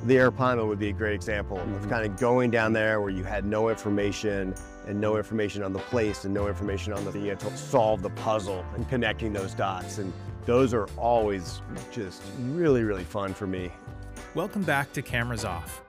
The Arapaima would be a great example of kind of going down there where you had no information and no information on the place and no information on the, you had to solve the puzzle and connecting those dots. And those are always just really, really fun for me. Welcome back to Cameras Off.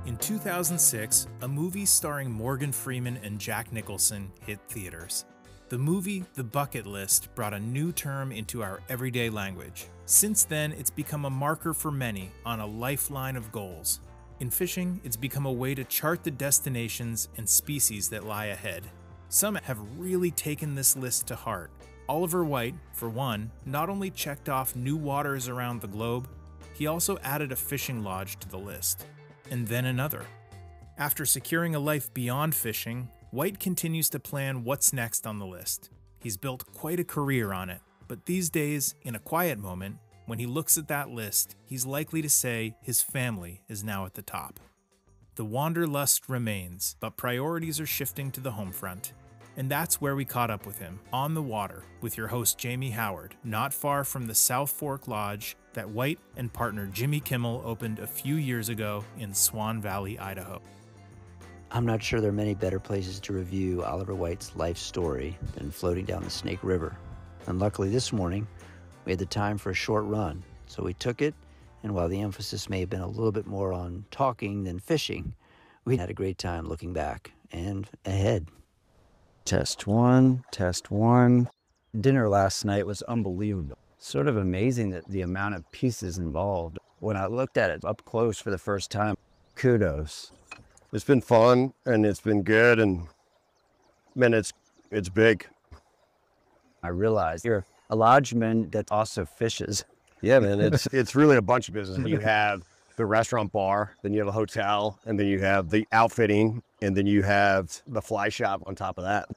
In 2006, a movie starring Morgan Freeman and Jack Nicholson hit theaters. The movie, The Bucket List, brought a new term into our everyday language. Since then, it's become a marker for many on a lifeline of goals. In fishing, it's become a way to chart the destinations and species that lie ahead. Some have really taken this list to heart. Oliver White, for one, not only checked off new waters around the globe, he also added a fishing lodge to the list. And then another. After securing a life beyond fishing, White continues to plan what's next on the list. He's built quite a career on it, but these days, in a quiet moment, when he looks at that list, he's likely to say his family is now at the top. The wanderlust remains, but priorities are shifting to the home front. And that's where we caught up with him, on the water, with your host Jamie Howard, not far from the South Fork Lodge that White and partner Jimmy Kimmel opened a few years ago in Swan Valley, Idaho. I'm not sure there are many better places to review Oliver White's life story than floating down the Snake River. And luckily this morning, we had the time for a short run, so we took it, and while the emphasis may have been a little bit more on talking than fishing, we had a great time looking back and ahead. Test one, test one. Dinner last night was unbelievable. Sort of amazing that the amount of pieces involved. When I looked at it up close for the first time, kudos. It's been fun and it's been good, and man, it's big. I realized you're a lodgeman that also fishes. Yeah, man, it's really a bunch of business. You have the restaurant bar, then you have a hotel, and then you have the outfitting, and then you have the fly shop on top of that.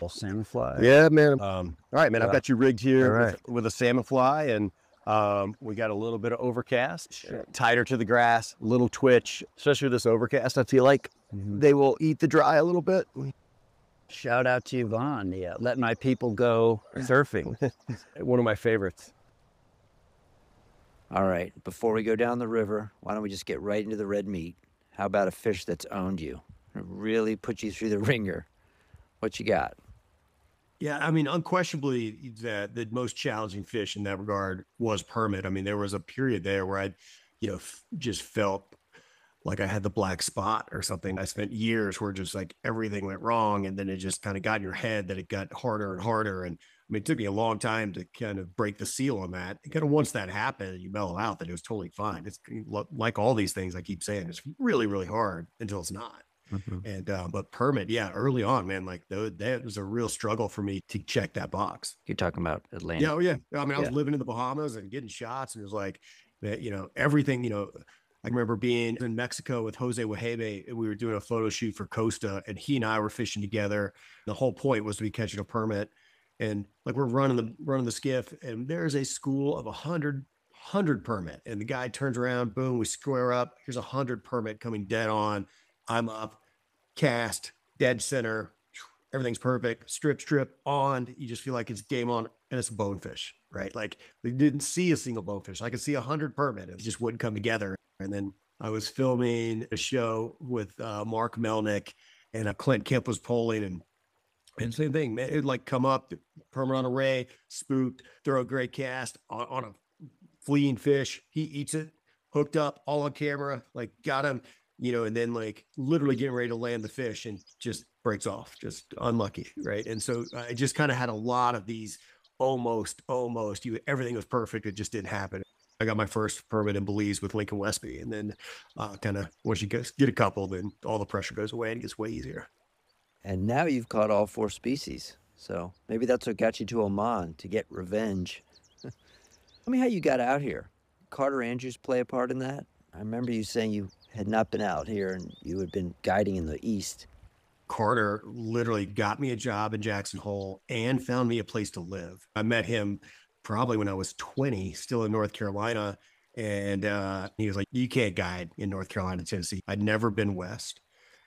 Salmon fly. Yeah, man. All right, man, I've got you rigged here right. with a salmon fly, and we got a little bit of overcast, tighter to the grass, little twitch, especially with this overcast. I feel like they will eat the dry a little bit. Shout out to Yvonne. Yeah, let my people go surfing. One of my favorites. All right, before we go down the river, why don't we just get right into the red meat? How about a fish that's owned you? It really put you through the ringer. What you got? Yeah, I mean, unquestionably, the most challenging fish in that regard was permit. I mean, there was a period there where I, just felt like I had the black spot or something. I spent years where just like everything went wrong, and then it just kind of got in your head that it got harder and harder. And I mean, it took me a long time to kind of break the seal on that. And kind of once that happened, you mellow out that it was totally fine. It's like all these things I keep saying, it's really, really hard until it's not. And but permit, yeah, early on, man, like that was a real struggle for me to check that box. You're talking about Atlanta. Yeah, oh yeah. I mean, I was living in the Bahamas and getting shots, and it was like that, everything, I remember being in Mexico with Jose Wahebe, and we were doing a photo shoot for Costa, and he and I were fishing together. The whole point was to be catching a permit, and like we're running the skiff, and there's a school of 100 permit, and the guy turns around, boom, we square up. Here's 100 permit coming dead on. I'm up, cast, dead center. Everything's perfect. Strip on. You just feel like it's game on, and it's a bonefish, right? Like they didn't see a single bonefish. I could see 100 permit. It just wouldn't come together. And then I was filming a show with Mark Melnick, and Clint Kemp was polling, and same thing, man. It'd like come up, permit on array, spooked, throw a great cast on a fleeing fish. He eats it, hooked up, all on camera, like got him, and then like literally getting ready to land the fish and just breaks off, just unlucky, right? And so I just kind of had a lot of these almost, everything was perfect. It just didn't happen. I got my first permit in Belize with Lincoln Westby. And then kind of once you get a couple, then all the pressure goes away and it gets way easier. And now you've caught all 4 species. So maybe that's what got you to Oman, to get revenge. Tell me how you got out here. Carter Andrews play a part in that? I remember you saying you had not been out here and you had been guiding in the East. Carter literally got me a job in Jackson Hole and found me a place to live. I met him probably when I was 20, still in North Carolina. And he was like, you can't guide in North Carolina, Tennessee. I'd never been west.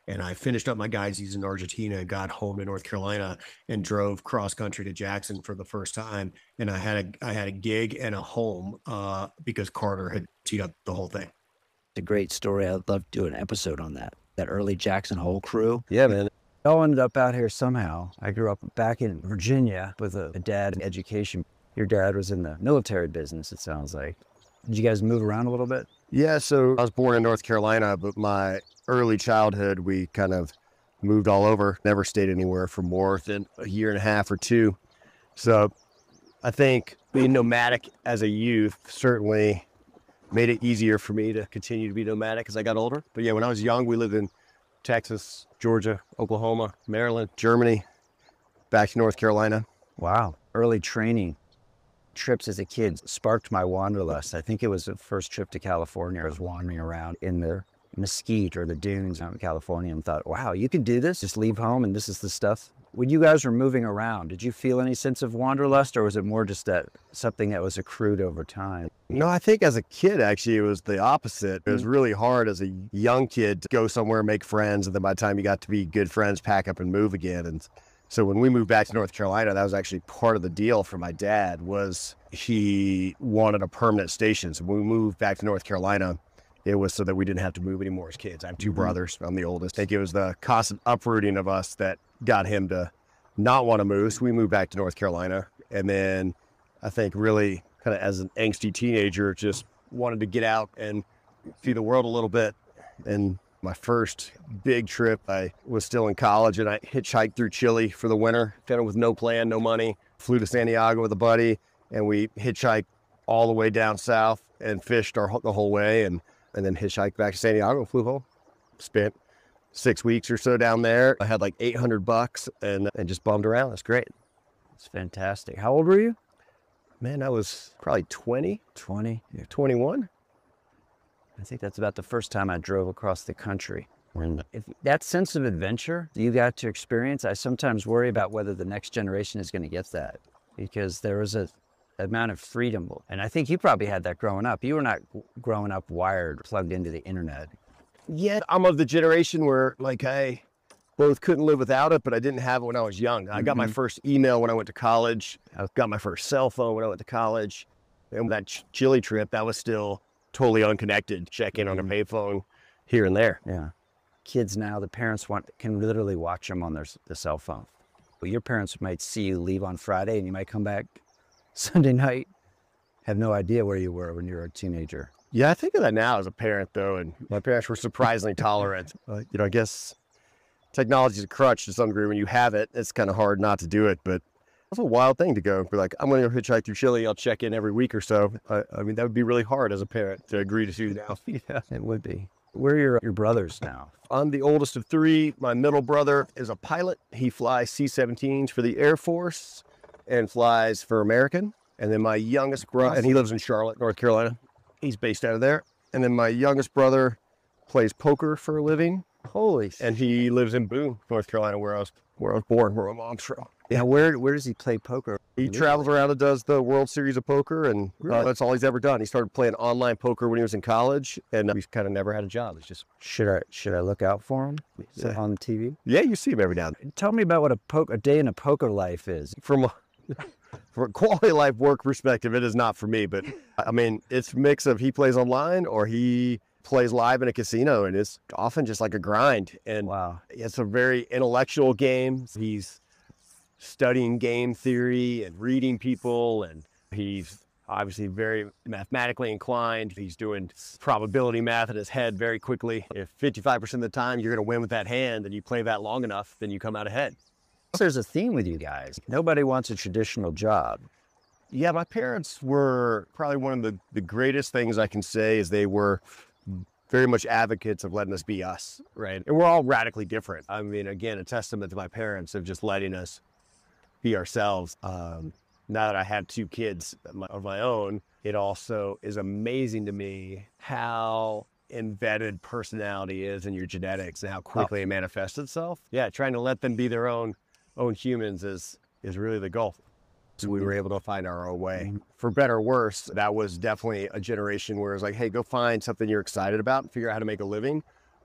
And I finished up my guide season in Argentina and got home to North Carolina and drove cross country to Jackson for the first time. And I had a gig and a home because Carter had teed up the whole thing. It's a great story. I'd love to do an episode on that early Jackson Hole crew. Yeah, man. It all ended up out here somehow. I grew up back in Virginia with a dad in education. Your dad was in the military business, it sounds like. Did you guys move around a little bit? Yeah, so I was born in North Carolina, but my early childhood, we kind of moved all over, never stayed anywhere for more than a year and a half or two. So I think being nomadic as a youth certainly made it easier for me to continue to be nomadic as I got older. But yeah, when I was young, we lived in Texas, Georgia, Oklahoma, Maryland, Germany, back to North Carolina. Wow. Early training trips as a kid sparked my wanderlust. I think it was the first trip to California. I was wandering around in the mesquite or the dunes out in California and thought, wow, you can do this? Just leave home and this is the stuff. When you guys were moving around, did you feel any sense of wanderlust, or was it more just that something that was accrued over time? No, I think as a kid, actually, it was the opposite. It was really hard as a young kid to go somewhere, make friends, and then by the time you got to be good friends, pack up and move again. And so when we moved back to North Carolina, that was actually part of the deal for my dad, was he wanted a permanent station. So when we moved back to North Carolina, it was so that we didn't have to move anymore as kids. I have two brothers. I'm the oldest. I think it was the constant uprooting of us that got him to not want to move. So we moved back to North Carolina. And then I think really kind of as an angsty teenager, just wanted to get out and see the world a little bit. And my first big trip, I was still in college and I hitchhiked through Chile for the winter, kind of with no plan, no money. Flew to San Diego with a buddy and we hitchhiked all the way down south and fished the whole way. And then hitchhiked back to San Diego and flew home. Spent 6 weeks or so down there. I had like $800 and just bummed around. That's great. It's fantastic. How old were you? Man, I was probably 20. 20. Yeah, 21. I think that's about the first time I drove across the country. And if that sense of adventure you got to experience, I sometimes worry about whether the next generation is going to get that, because there was a amount of freedom. And I think you probably had that growing up. You were not growing up wired, plugged into the internet. Yeah, I'm of the generation where like I both couldn't live without it, but I didn't have it when I was young. I got my first email when I went to college. I got my first cell phone when I went to college. And that Chile trip, that was still totally unconnected. Check in on a payphone here and there. Yeah. Kids now, the parents can literally watch them on the cell phone. Well, your parents might see you leave on Friday and you might come back Sunday night, have no idea where you were when you were a teenager. Yeah, I think of that now as a parent, though, and my parents were surprisingly tolerant. I guess technology is a crutch to some degree. When you have it, it's kind of hard not to do it, but it's a wild thing to go. Be like, I'm going to go hitchhike through Chile. I'll check in every week or so. I mean, that would be really hard as a parent to agree to do now. Yeah, it would be. Where are your brothers now? I'm the oldest of three. My middle brother is a pilot. He flies C-17s for the Air Force and flies for American. And then my youngest brother, and he lives in Charlotte, North Carolina. He's based out of there. And then my youngest brother plays poker for a living. Holy. And he lives in Boone, North Carolina, where I was born, where my mom's from. Yeah, where does he play poker? He travels around and does the World Series of Poker, and that's all he's ever done. He started playing online poker when he was in college, and he's kind of never had a job. It's just should I look out for him on TV? Yeah, you see him every now and then. Tell me about what a day in a poker life is. From a quality of life work perspective, it is not for me, but I mean, it's a mix of he plays online or he plays live in a casino, and it's often just like a grind. And wow, it's a very intellectual game. He's studying game theory and reading people, and he's obviously very mathematically inclined. He's doing probability math in his head very quickly. If 55% of the time you're going to win with that hand and you play that long enough, then you come out ahead. There's a theme with you guys. Nobody wants a traditional job. Yeah, my parents were probably one of the greatest things I can say is they were very much advocates of letting us be us, right? And we're all radically different. I mean, again, a testament to my parents of just letting us be ourselves. Now that I have two kids of my own, it also is amazing to me how embedded personality is in your genetics and how quickly it manifests itself. Yeah, trying to let them be their own humans is really the goal. So we were able to find our own way. For better or worse, that was definitely a generation where it was like, hey, go find something you're excited about and figure out how to make a living.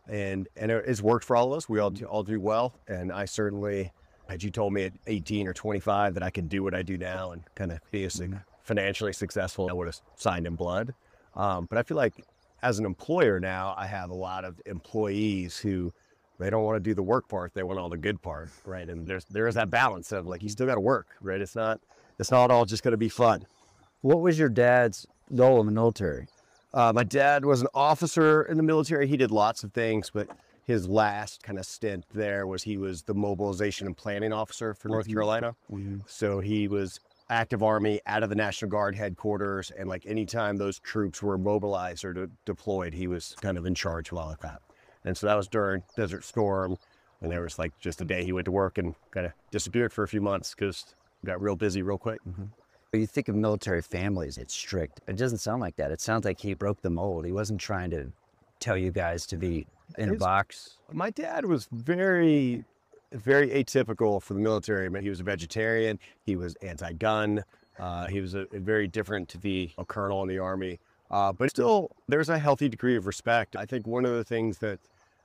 And it's worked for all of us. We all do well. And I certainly, had you told me at 18 or 25 that I could do what I do now and kind of be financially successful, I would have signed in blood. But I feel like as an employer now, I have a lot of employees who they don't want to do the work part. They want all the good part, right? And there is that balance of like, you still got to work, right? It's not all just going to be fun. What was your dad's role in the military? My dad was an officer in the military. He did lots of things, but his last kind of stint there was he was the mobilization and planning officer for North Carolina. So he was active Army out of the National Guard headquarters. And like anytime those troops were mobilized or deployed, he was kind of in charge of all of that. And so that was during Desert Storm. And there was like just a day he went to work and kind of disappeared for a few months because got real busy real quick. You think of military families, it's strict. It doesn't sound like that. It sounds like he broke the mold. He wasn't trying to tell you guys to be in a box. My dad was very atypical for the military. I mean, he was a vegetarian. He was anti-gun. He was a very different to be a colonel in the Army. But still, there's a healthy degree of respect. I think one of the things that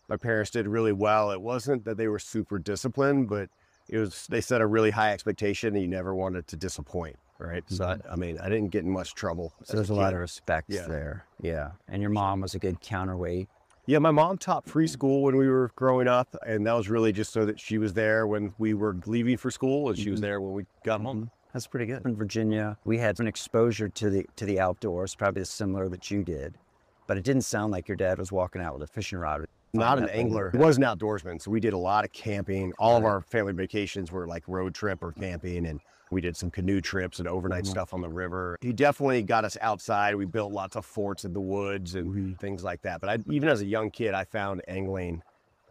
my parents did really well, it wasn't that they were super disciplined, but it was they set a really high expectation and you never wanted to disappoint. Right. So, I mean, I didn't get in much trouble. So there's a lot of respect there. Yeah. And your mom was a good counterweight. Yeah. My mom taught preschool when we were growing up. And that was really just so that she was there when we were leaving for school and she was there when we got home. That's pretty good. In Virginia, we had an exposure to the outdoors, probably similar that you did. But it didn't sound like your dad was walking out with a fishing rod. Not an angler. He was an outdoorsman. So we did a lot of camping. All of our family vacations were like road trip or camping. And we did some canoe trips and overnight stuff on the river. He definitely got us outside. We built lots of forts in the woods and things like that. But even as a young kid, I found angling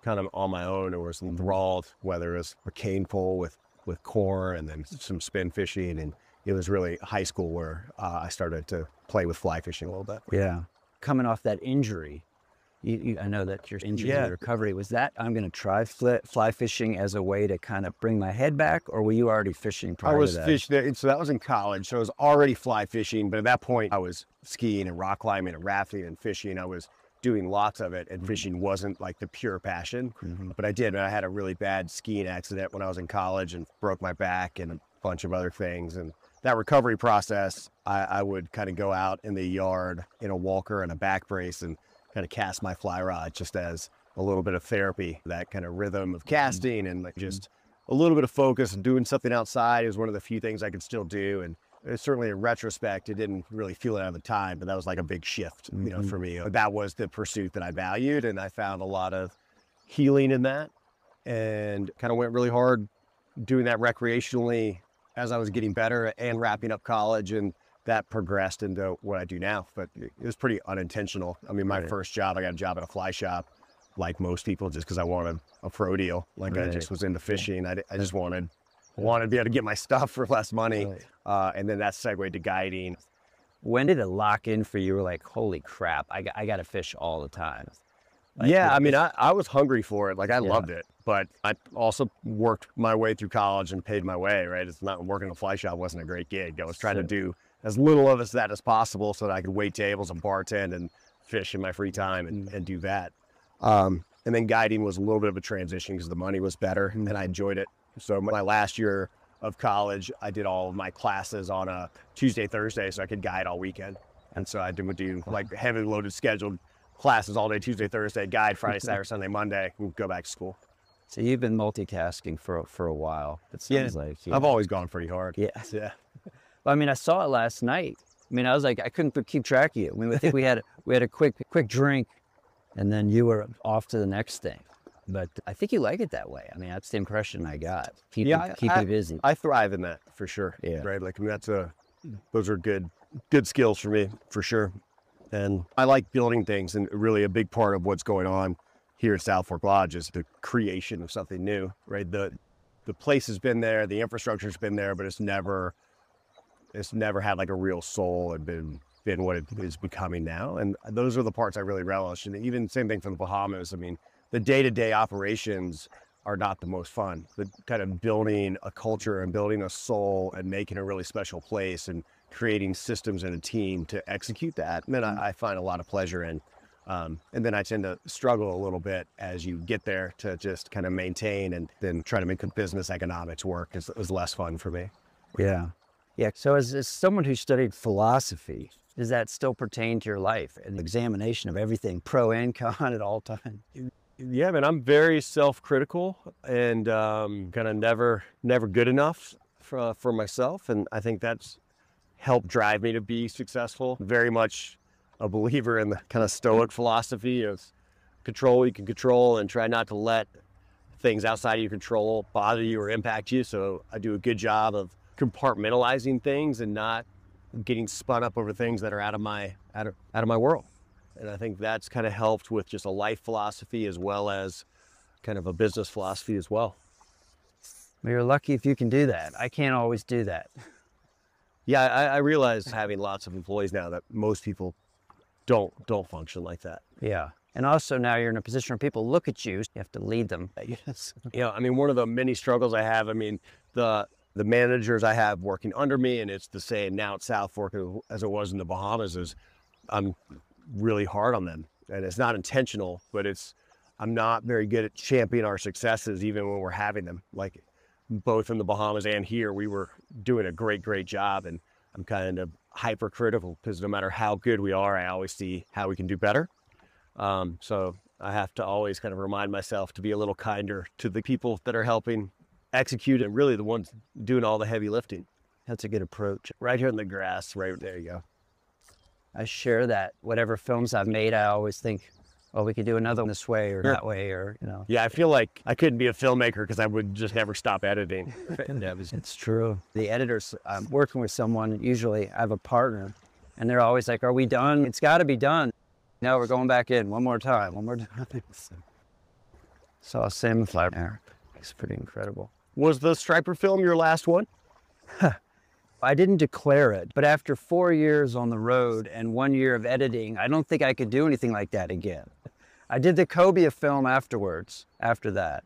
kind of on my own or was enthralled, whether it was a cane pole with corn and then some spin fishing. And it was really high school where I started to play with fly fishing a little bit. Yeah. Coming off that injury, I know that your injury and recovery, was that I'm going to try fly fishing as a way to kind of bring my head back, or were you already fishing prior to that? I was fishing there, so that was in college. So I was already fly fishing, but at that point I was skiing and rock climbing and rafting and fishing. I was doing lots of it, and fishing wasn't like the pure passion, but I had a really bad skiing accident when I was in college and broke my back and a bunch of other things. And that recovery process, I would kind of go out in the yard in a walker and a back brace and kind of cast my fly rod just as a little bit of therapy. That kind of rhythm of casting and like just a little bit of focus and doing something outside is one of the few things I could still do. And certainly in retrospect, it didn't really feel it at the time, but that was like a big shift, you know, for me. That was the pursuit that I valued, and I found a lot of healing in that and kind of went really hard doing that recreationally as I was getting better and wrapping up college, and that progressed into what I do now. But it was pretty unintentional. I mean, my first job, I got a job at a fly shop, like most people, just because I wanted a pro deal. Like I just was into fishing. I just wanted to be able to get my stuff for less money. And then that segued to guiding. When did it lock in for you? You were like, holy crap, I got to fish all the time. Like, yeah, I mean, I was hungry for it. Like I loved it, but I also worked my way through college and paid my way, right? It's not working in a fly shop wasn't a great gig. I was trying to do as little of that as possible so that I could wait tables and bartend and fish in my free time and do that. And then guiding was a little bit of a transition because the money was better and I enjoyed it. So my last year of college, I did all of my classes on a Tuesday, Thursday, so I could guide all weekend. And so I would do like heavily loaded scheduled classes all day, Tuesday, Thursday, guide Friday, Saturday, Sunday, Monday, and go back to school. So you've been multitasking for a while. It sounds like. I've always gone pretty hard. Yeah. Well, I mean, I saw it last night. I mean, I was like, I couldn't keep track of you. I mean, I think we had a quick drink, and then you were off to the next thing. But I think you like it that way. I mean, that's the impression I got. Keep you busy. I thrive in that for sure. Yeah. Right. Like, I mean, those are good skills for me for sure. And I like building things, and really a big part of what's going on here at South Fork Lodge is the creation of something new, right? The place has been there, the infrastructure's been there, but it's never had like a real soul and been what it is becoming now. And those are the parts I really relish. And even same thing for the Bahamas. I mean, the day-to-day operations are not the most fun. The kind of building a culture and building a soul and making a really special place and creating systems and a team to execute that, and then I find a lot of pleasure in. And then I tend to struggle a little bit as you get there to just kind of maintain, and then try to make the business economics work is less fun for me. Yeah. So as someone who studied philosophy, Does that still pertain to your life? An examination of everything, pro and con at all times? Yeah, man, I'm very self-critical and kind of never good enough for myself. And I think that's helped drive me to be successful. Very much a believer in the kind of stoic philosophy of control what you can control and try not to let things outside of your control bother you or impact you. So I do a good job of compartmentalizing things and not getting spun up over things that are out of my world. And I think that's kind of helped with just a life philosophy as well as kind of a business philosophy as well. Well, you're lucky if you can do that. I can't always do that. Yeah, I realize having lots of employees now that most people don't function like that. Yeah. And also now you're in a position where people look at you, you have to lead them, I guess. Yeah, I mean, one of the many struggles I have, I mean, the managers I have working under me, and it's the same now at South Fork as it was in the Bahamas, is I'm really hard on them. And it's not intentional, but I'm not very good at championing our successes even when we're having them. Like both in the Bahamas and here, we were doing a great job. And I'm kind of hypercritical because no matter how good we are, I always see how we can do better. So I have to always kind of remind myself to be a little kinder to the people that are helping execute and really the ones doing all the heavy lifting. That's a good approach. Right here in the grass, right there you go. I share that. Whatever films I've made, I always think, well, we could do another one this way or that way, or, you know. Yeah, I feel like I couldn't be a filmmaker because I would just never stop editing. It's true. The editors, I'm working with someone, usually I have a partner, and they're always like, are we done? It's got to be done. No, we're going back in one more time. Saw a salmon fly there. It's pretty incredible. Was the striper film your last one? I didn't declare it, but after 4 years on the road and 1 year of editing, I don't think I could do anything like that again. I did the cobia film afterwards, after that.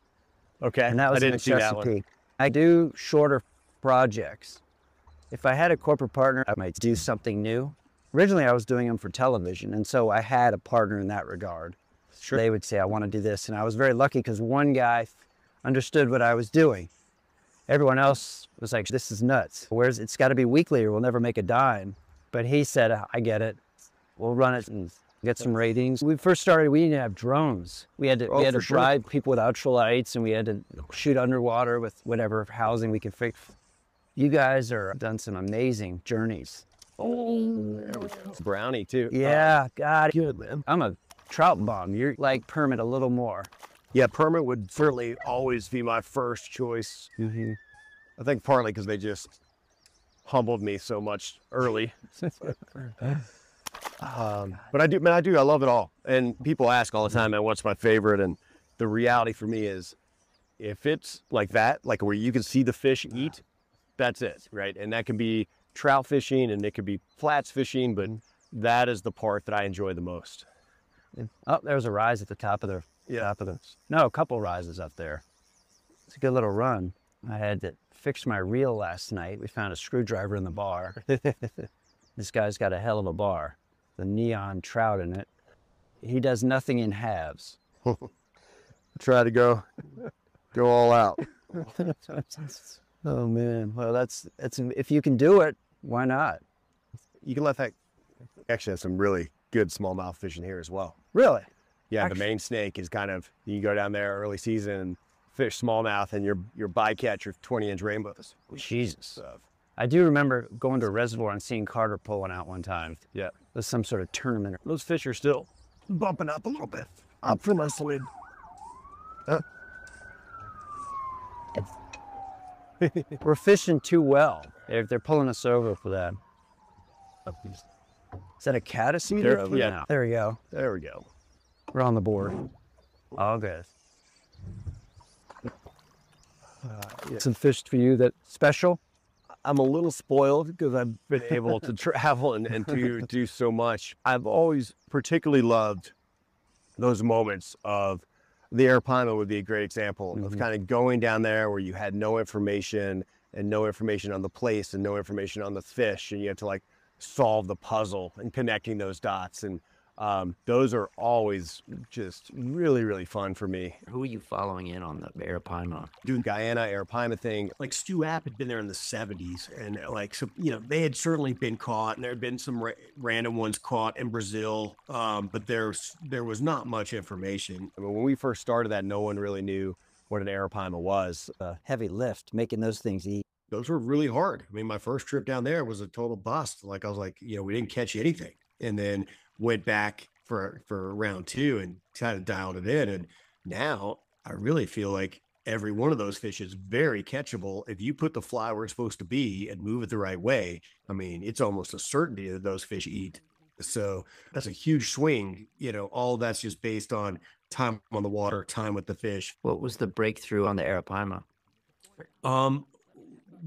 Okay, and that was I didn't see that one. I do shorter projects. If I had a corporate partner, I might do something new. Originally, I was doing them for television, and so I had a partner in that regard. Sure. They would say, I want to do this, and I was very lucky because one guy understood what I was doing. Everyone else was like, this is nuts. Whereas it's got to be weekly or we'll never make a dime. But he said, I get it. We'll run it and get some ratings. When we first started, we didn't have drones. We had to drive people with ultralights, and we had to shoot underwater with whatever housing we could fix. You guys are done some amazing journeys. Oh, there we go. Brownie too. Yeah, God. Good, man. I'm a trout bum. You're like permit a little more. Yeah, permit would certainly always be my first choice. Mm-hmm. I think partly because they just humbled me so much early. But I love it all. And people ask all the time, man, what's my favorite? And the reality for me is, if it's like that, like where you can see the fish eat, that's it, right? And that can be trout fishing and it could be flats fishing, but that is the part that I enjoy the most. Oh, there's a rise at the top of the, no, a couple rises up there. It's a good little run. I had to fix my reel last night. We found a screwdriver in the bar. This guy's got a hell of a bar. The neon trout in it. He does nothing in halves. Try to go all out. Oh man, well that's if you can do it, why not? You can let that. Actually, have some really good smallmouth fishing here as well. Really? Yeah, Actually, the main snake is kind of, you go down there early season, fish smallmouth, and your bycatch are 20-inch rainbows. Jesus. I do remember going to a reservoir and seeing Carter pulling out one time. Yeah. There's some sort of tournament. Those fish are still bumping up a little bit. Up from my slid. We're fishing too well. They're pulling us over for that. Is that a caddis eater? Yeah. There we go. There we go. We're on the board. All good. Some fish for you that special? I'm a little spoiled because I've been able to travel and to do so much. I've always particularly loved those moments of the Air Pima would be a great example of kind of going down there where you had no information and no information on the place and no information on the fish, and you had to like solve the puzzle and connecting those dots. And Those are always just really, really fun for me. Who are you following in on the Arapaima? Doing Guyana, Arapaima thing. Like Stu App had been there in the 70s, and like, so, you know, they had certainly been caught, and there had been some random ones caught in Brazil, but there was not much information. I mean, when we first started that, no one really knew what an Arapaima was. A heavy lift, making those things eat. Those were really hard. I mean, my first trip down there was a total bust. Like, I was like, you know, we didn't catch anything, and then went back for round 2 and kind of dialed it in. And now I really feel like every one of those fish is very catchable. If you put the fly where it's supposed to be and move it the right way, I mean, it's almost a certainty that those fish eat. So that's a huge swing. You know, all that's just based on time on the water, time with the fish. What was the breakthrough on the Arapaima?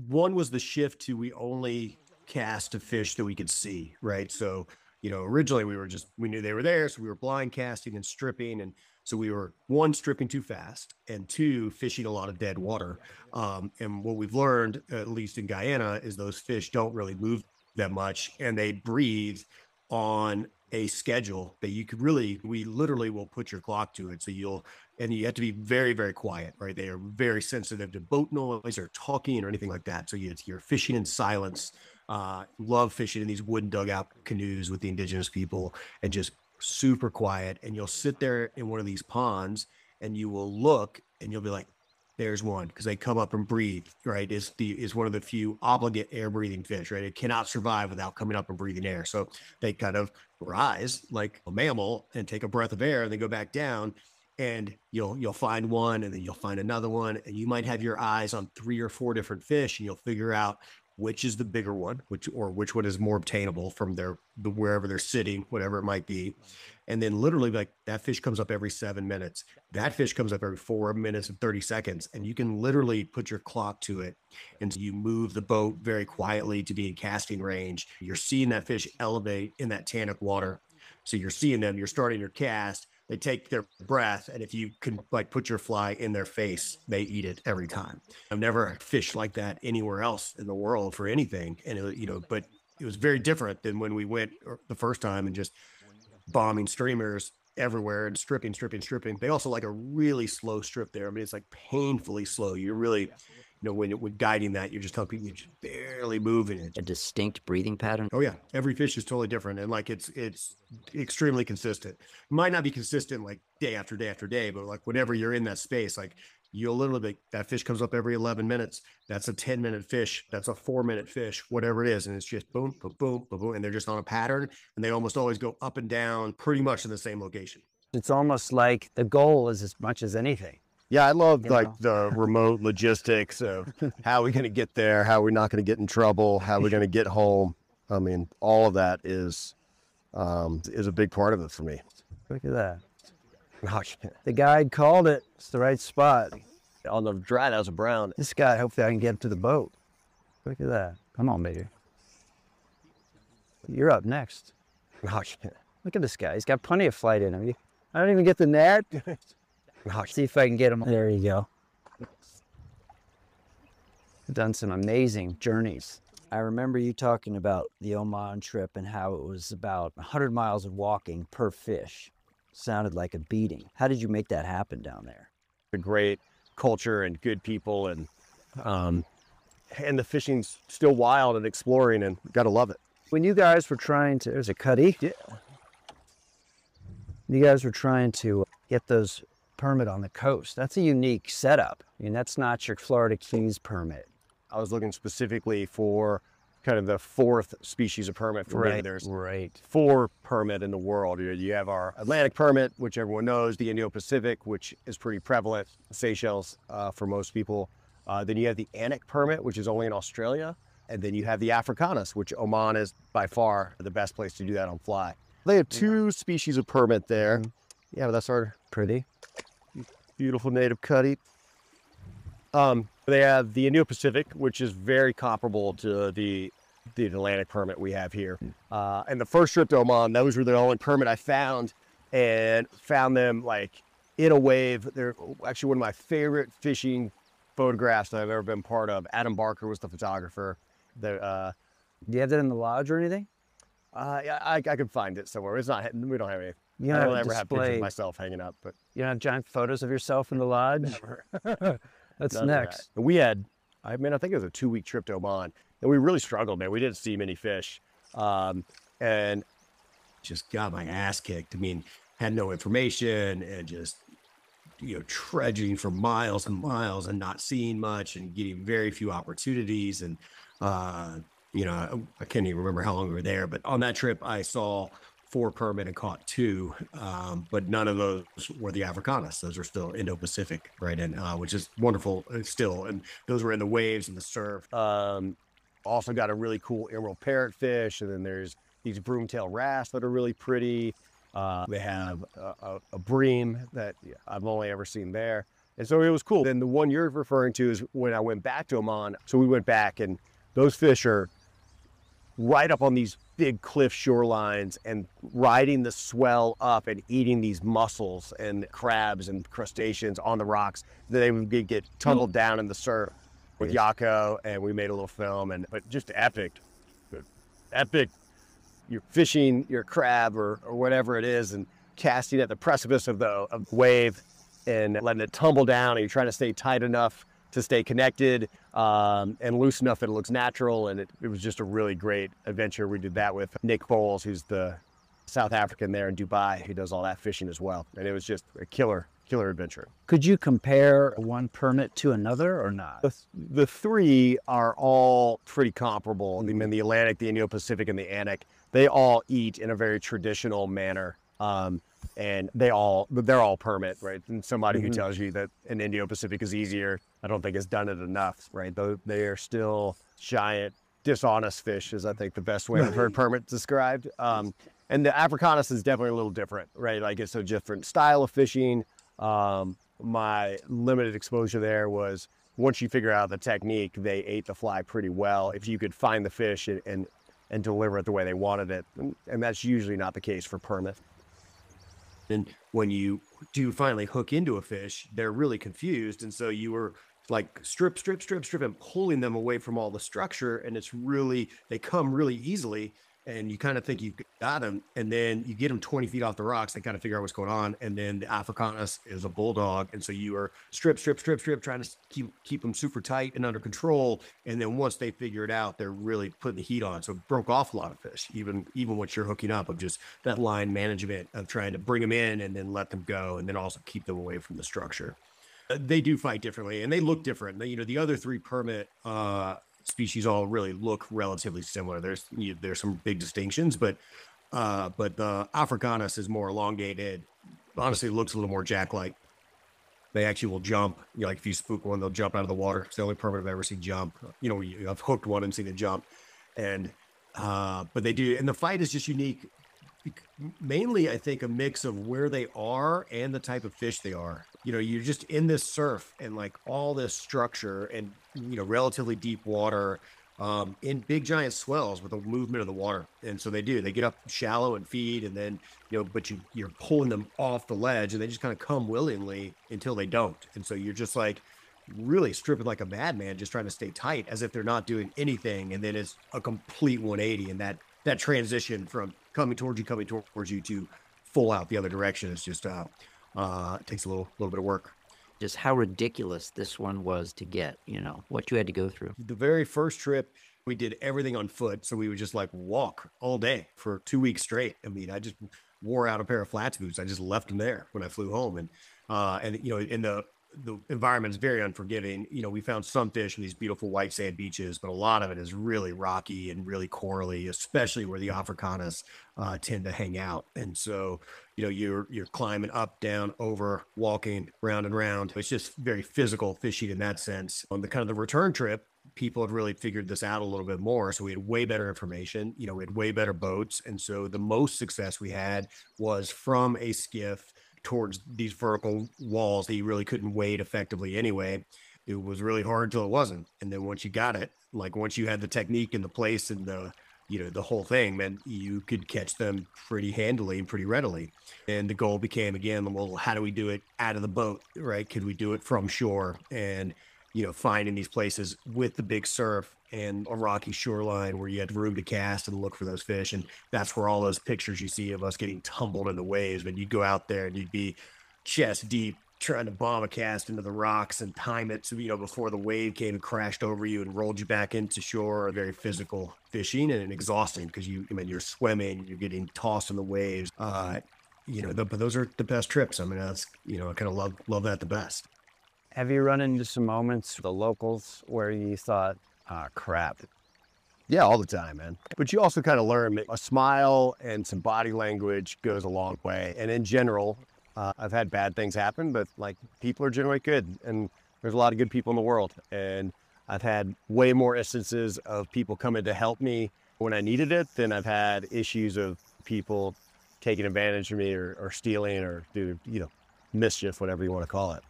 One was the shift to, we only cast a fish that we could see, right? So, you know, originally we knew they were there, so we were blind casting and stripping, and so we were, 1, stripping too fast, and 2, fishing a lot of dead water. And what we've learned, at least in Guyana, is those fish don't really move that much, and they breathe on a schedule that we literally will put your clock to it. So you have to be very, very quiet, right? They are very sensitive to boat noise or talking or anything like that. So you're fishing in silence. Love fishing in these wooden dugout canoes with the indigenous people, and just super quiet. And you'll sit there in one of these ponds, and you will look, and you'll be like, there's one, because they come up and breathe, right? Is one of the few obligate air breathing fish, right? It cannot survive without coming up and breathing air. So they kind of rise like a mammal and take a breath of air, and they go back down, and you'll find one, and then you'll find another one, and you might have your eyes on 3 or 4 different fish, and you'll figure out which is the bigger one, which one is more obtainable from wherever they're sitting, whatever it might be. And then literally, like, that fish comes up every 7 minutes. That fish comes up every 4 minutes and 30 seconds. And you can literally put your clock to it. And so you move the boat very quietly to be in casting range. You're seeing that fish elevate in that tannic water. So you're seeing them, you're starting your cast, they take their breath, and if you can, like, put your fly in their face, they eat it every time. I've never fished like that anywhere else in the world for anything. And but it was very different than when we went the first time and just bombing streamers everywhere and stripping. They also like a really slow strip there. I mean, it's like painfully slow. You're really, when guiding that, you're just telling people you're just barely moving it. A distinct breathing pattern? Oh yeah. Every fish is totally different. And like, it's extremely consistent. It might not be consistent like day after day after day, but like whenever you're in that space, like you'll literally that fish comes up every 11 minutes. That's a 10-minute fish. That's a 4-minute fish, whatever it is. And it's just boom, boom, boom, boom, boom. And they're just on a pattern, and they almost always go up and down pretty much in the same location. It's almost like the goal is as much as anything. Yeah, I love the remote logistics of how are we going to get there, how are we not going to get in trouble, how are we going to get home. I mean, all of that is a big part of it for me. Look at that. The guide called it. It's the right spot. On the dry, that was a brown. This guy, hopefully I can get him to the boat. Look at that. Come on, baby. You're up next. Look at this guy. He's got plenty of flight in him. I don't even get the net. See if I can get him. There you go. I've done some amazing journeys. I remember you talking about the Oman trip and how it was about 100 miles of walking per fish. Sounded like a beating. How did you make that happen down there? A great culture and good people, and the fishing's still wild and exploring, and gotta love it. When you guys were trying to, there's a cutty. Yeah. You guys were trying to get those permit on the coast. That's a unique setup. I mean, that's not your Florida Keys permit. I was looking specifically for kind of the 4th species of permit for me. There's 4 permit in the world. You have our Atlantic permit, which everyone knows, the Indo-Pacific, which is pretty prevalent, Seychelles for most people. Then you have the Annic permit, which is only in Australia. And then you have the Africanus, which Oman is by far the best place to do that on fly. They have 2 species of permit there. Mm-hmm. Yeah, but that's our pretty beautiful native cutty. They have the Indo-Pacific, which is very comparable to the Atlantic permit we have here. And the first trip to Oman, those were the only permit I found, and found them like in a wave. They're actually one of my favorite fishing photographs that I've ever been part of. Adam Barker was the photographer. Do you have that in the lodge or anything? I could find it somewhere. It's not, we don't have any. You I don't don't have a ever have pictures of display. myself hanging up, but You don't have giant photos of yourself in the lodge? never. That's None of next. that. We had, I mean, I think it was a 2-week trip to Oman, and we really struggled, man. We didn't see many fish, and Just got my ass kicked. I mean, had no information and just, trudging for miles and miles and not seeing much and getting very few opportunities. And, I can't even remember how long we were there, but on that trip, I saw 4 permit and caught 2, but none of those were the Africanus. Those are still Indo-Pacific, right? And which is wonderful still. And those were in the waves and the surf. also got a really cool emerald parrotfish, and then there's these broomtail wrasse that are really pretty. They have a bream that I've only ever seen there. And so it was cool. Then the one you're referring to is when I went back to Oman. So we went back, and those fish are right up on these big cliff shorelines and riding the swell up and eating these mussels and crabs and crustaceans on the rocks. They would get tumbled down in the surf with Yako, and we made a little film, but just epic. You're fishing your crab or whatever it is and casting at the precipice of the wave and letting it tumble down, and you're trying to stay tight enough to stay connected and loose enough that it looks natural. And it was just a really great adventure. We did that with Nick Bowles, who's the South African there in Dubai, who does all that fishing as well. And it was just a killer adventure. Could you compare one permit to another or not? The 3 are all pretty comparable. I mean, the Atlantic, the Indo-Pacific, and the Annic, they all eat in a very traditional manner. And they're all permit, right? And somebody who tells you that an Indo-Pacific is easier, I don't think has done it enough, right? Though they are still giant, dishonest fish, is I think the best way I've heard permit described. And the Africanus is definitely a little different, right? Like, it's a different style of fishing. My limited exposure there was, once you figure out the technique, they ate the fly pretty well if you could find the fish and deliver it the way they wanted it. And that's usually not the case for permit. And when you do finally hook into a fish, they're really confused. And so you were like strip, and pulling them away from all the structure. And they come really easily. And you kind of think you've got them. And then you get them 20 feet off the rocks. They kind of figure out what's going on. And then the Africanus is a bulldog. And so you are strip, trying to keep them super tight and under control. And then once they figure it out, they're really putting the heat on. So it broke off a lot of fish, even what you're hooking up, of just that line management of trying to bring them in and then let them go, and then also keep them away from the structure. They do fight differently, and they look different. The other 3 permit species all really look relatively similar. There's some big distinctions, but the Africanus is more elongated. Honestly, looks a little more jack-like. They actually will jump. Like if you spook one, they'll jump out of the water. It's the only permit I've ever seen jump. I've hooked one and seen it jump, and but they do. And the fight is just unique. Mainly, I think, a mix of where they are and the type of fish they are. You're just in this surf and like all this structure and, relatively deep water, in big giant swells with the movement of the water. And so they get up shallow and feed, and then, but you're pulling them off the ledge, and they just kind of come willingly until they don't. And so you're just like really stripping like a madman, just trying to stay tight as if they're not doing anything. And then it's a complete 180. And that transition from coming towards you to full out the other direction is just it takes a little bit of work. Just how ridiculous this one was to get, what you had to go through. The very first trip, we did everything on foot. So we would just like walk all day for 2 weeks straight. I mean, I just wore out a pair of flats boots. I just left them there when I flew home. And in the environment is very unforgiving. We found some fish in these beautiful white sand beaches, but a lot of it is really rocky and really corally, especially where the Africanus tend to hang out. And so, you're climbing up, down, over, walking round and round. It's just very physical fishing in that sense. On the return trip, people had really figured this out a little bit more. So we had way better information, we had way better boats. And so the most success we had was from a skiff towards these vertical walls that you really couldn't wade effectively anyway. It was really hard until it wasn't. And then once you got it, like once you had the technique and the place and the whole thing, man, you could catch them pretty handily and pretty readily. And the goal became, again, well, how do we do it out of the boat, right? Could we do it from shore? And finding these places with the big surf and a rocky shoreline where you had room to cast and look for those fish. And that's where all those pictures you see of us getting tumbled in the waves. But you'd go out there and you'd be chest deep trying to bomb a cast into the rocks and time it so, before the wave came and crashed over you and rolled you back into shore. Very physical fishing and exhausting because you're swimming, you're getting tossed in the waves. But those are the best trips. I mean, that's, I kind of love that the best. Have you run into some moments with the locals where you thought, ah, crap? Yeah, all the time, man. But you also kind of learn a smile and some body language goes a long way. And in general, I've had bad things happen, but like people are generally good. And there's a lot of good people in the world. And I've had way more instances of people coming to help me when I needed it than I've had issues of people taking advantage of me or stealing or do, mischief, whatever you want to call it.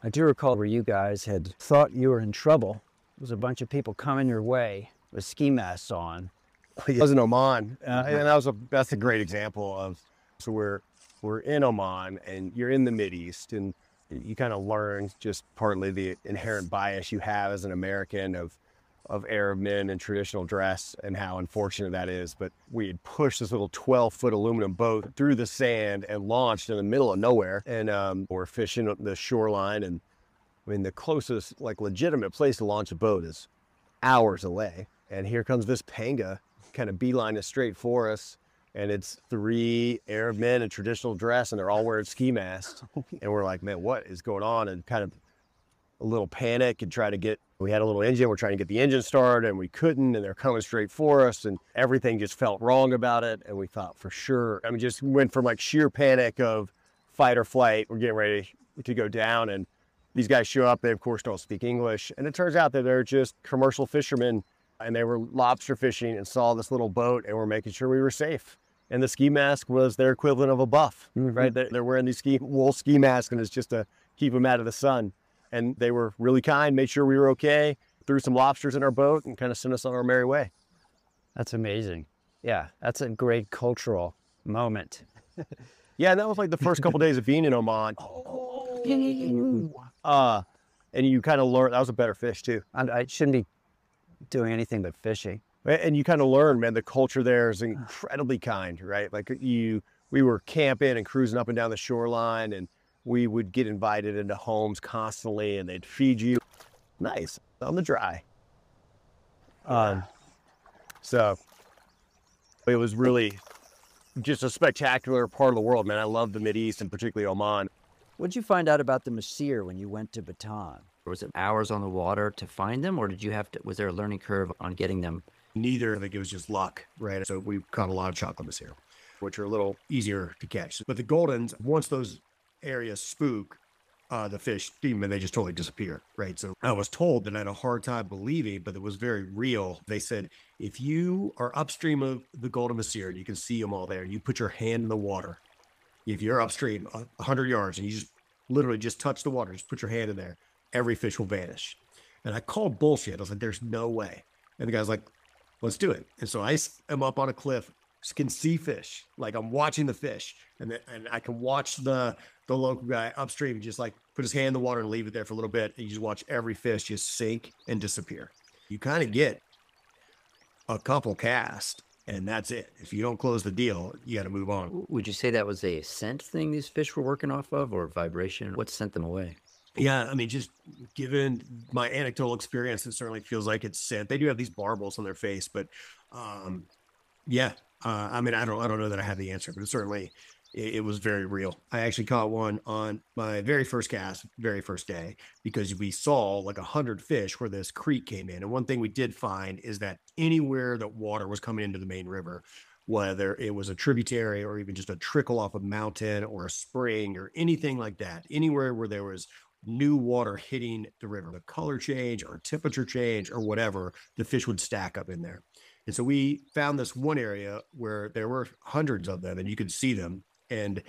I do recall where you guys had thought you were in trouble. There was a bunch of people coming your way with ski masks on. I was in Oman, and that's a great example of, so we're in Oman and you're in the Mideast, and you kind of learn just partly the inherent bias you have as an American of Arab men in traditional dress and how unfortunate that is. But we had pushed this little 12-foot aluminum boat through the sand and launched in the middle of nowhere. And we're fishing the shoreline. And I mean, the closest like legitimate place to launch a boat is hours away. And here comes this panga kind of beeline straight for us. And it's 3 Arab men in traditional dress and they're all wearing ski masks. And we're like, man, what is going on? And kind of a little panic and we had a little engine, we're trying to get the engine started and we couldn't, and they're coming straight for us and everything just felt wrong about it. And we thought for sure, just went from like sheer panic of fight or flight. We're getting ready to go down and these guys show up. They of course don't speak English. And it turns out that they're just commercial fishermen and they were lobster fishing and saw this little boat and were making sure we were safe. And the ski mask was their equivalent of a buff, right? They're wearing these wool ski masks and it's just to keep them out of the sun. And they were really kind, made sure we were okay, threw some lobsters in our boat and kind of sent us on our merry way. That's amazing. Yeah, that's a great cultural moment. Yeah, and that was like the first couple days of being in Oman. And you kind of learn, that was a better fish too. I shouldn't be doing anything but fishing. And you kind of learn, man, the culture there is incredibly kind, right? Like we were camping and cruising up and down the shoreline and we would get invited into homes constantly and they'd feed you nice on the dry. So it was really just a spectacular part of the world, man. I love the Mideast and particularly Oman. What'd you find out about the Masir when you went to Bataan? Was it hours on the water to find them, or was there a learning curve on getting them? Neither. I think it was just luck, right? So we caught a lot of chocolate Masir, which are a little easier to catch. But the Goldens, once those areas spook, the fish, they just totally disappear, right? So I was told that I had a hard time believing, but it was very real. They said, if you are upstream of the Golden Masir, you can see them all there, and you put your hand in the water. If you're upstream 100 yards and you just literally just touch the water, just put your hand in there, every fish will vanish. And I called bullshit. I was like, there's no way. And the guy's like, let's do it. And so I am up on a cliff, can see fish. Like I'm watching the fish and I can watch the local guy upstream just like put his hand in the water and leave it there for a little bit. And you just watch every fish just sink and disappear. You kind of get a couple casts and that's it. If you don't close the deal, you got to move on. Would you say that was a scent thing these fish were working off of, or vibration? What sent them away? Yeah, just given my anecdotal experience, it certainly feels like it's scent. They do have these barbels on their face, but yeah. I don't know that I have the answer, but it was very real. I actually caught one on my very first cast, very first day, because we saw like 100 fish where this creek came in. And one thing we did find is that anywhere that water was coming into the main river, whether it was a tributary or even just a trickle off a mountain or a spring or anything like that, anywhere where there was new water hitting the river, the color change or temperature change or whatever, the fish would stack up in there. And so we found this one area where there were hundreds of them and you could see them. And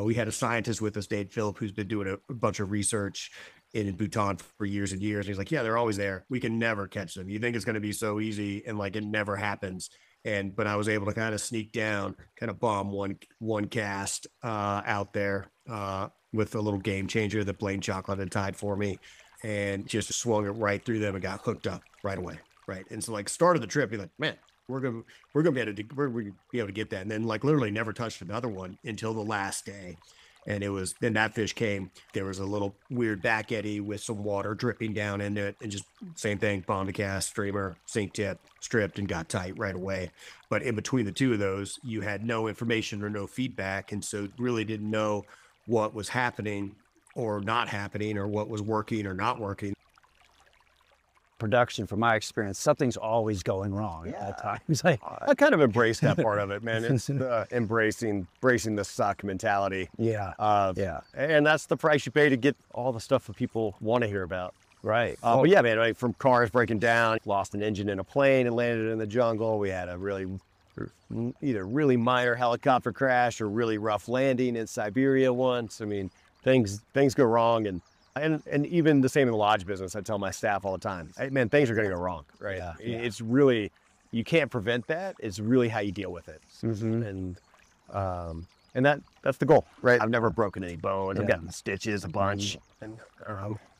we had a scientist with us, Dave Phillip, who's been doing a bunch of research in Bhutan for years and years. And he's like, yeah, they're always there. We can never catch them. You think it's going to be so easy and like it never happens. But I was able to kind of sneak down, kind of bomb one cast out there with a little game changer that Blaine Chocolate had tied for me. and just swung it right through them and got hooked up right away. Right. And so like started the trip, be like, man, we're gonna be able to get that. And then like literally never touched another one until the last day. And then that fish came, there was a little weird back eddy with some water dripping down into it, and just same thing, bombed a cast, streamer, sink tip, stripped, and got tight right away. But in between the two of those, you had no information or no feedback. And so really didn't know what was happening or not happening, or what was working or not working. Production, from my experience, something's always going wrong at times. Like, I kind of embrace that part of it, man. It's embracing the suck mentality. And that's the price you pay to get all the stuff that people want to hear about. Right. But yeah, man, like, from cars breaking down, lost an engine in a plane and landed in the jungle. We had a either really minor helicopter crash or really rough landing in Siberia once. I mean, things go wrong, and even the same in the lodge business. I tell my staff all the time, hey, man, things are going to go wrong, right? It's really, you can't prevent that. It's really how you deal with it. And that's the goal, right? I've never broken any bones. I've gotten stitches a bunch, and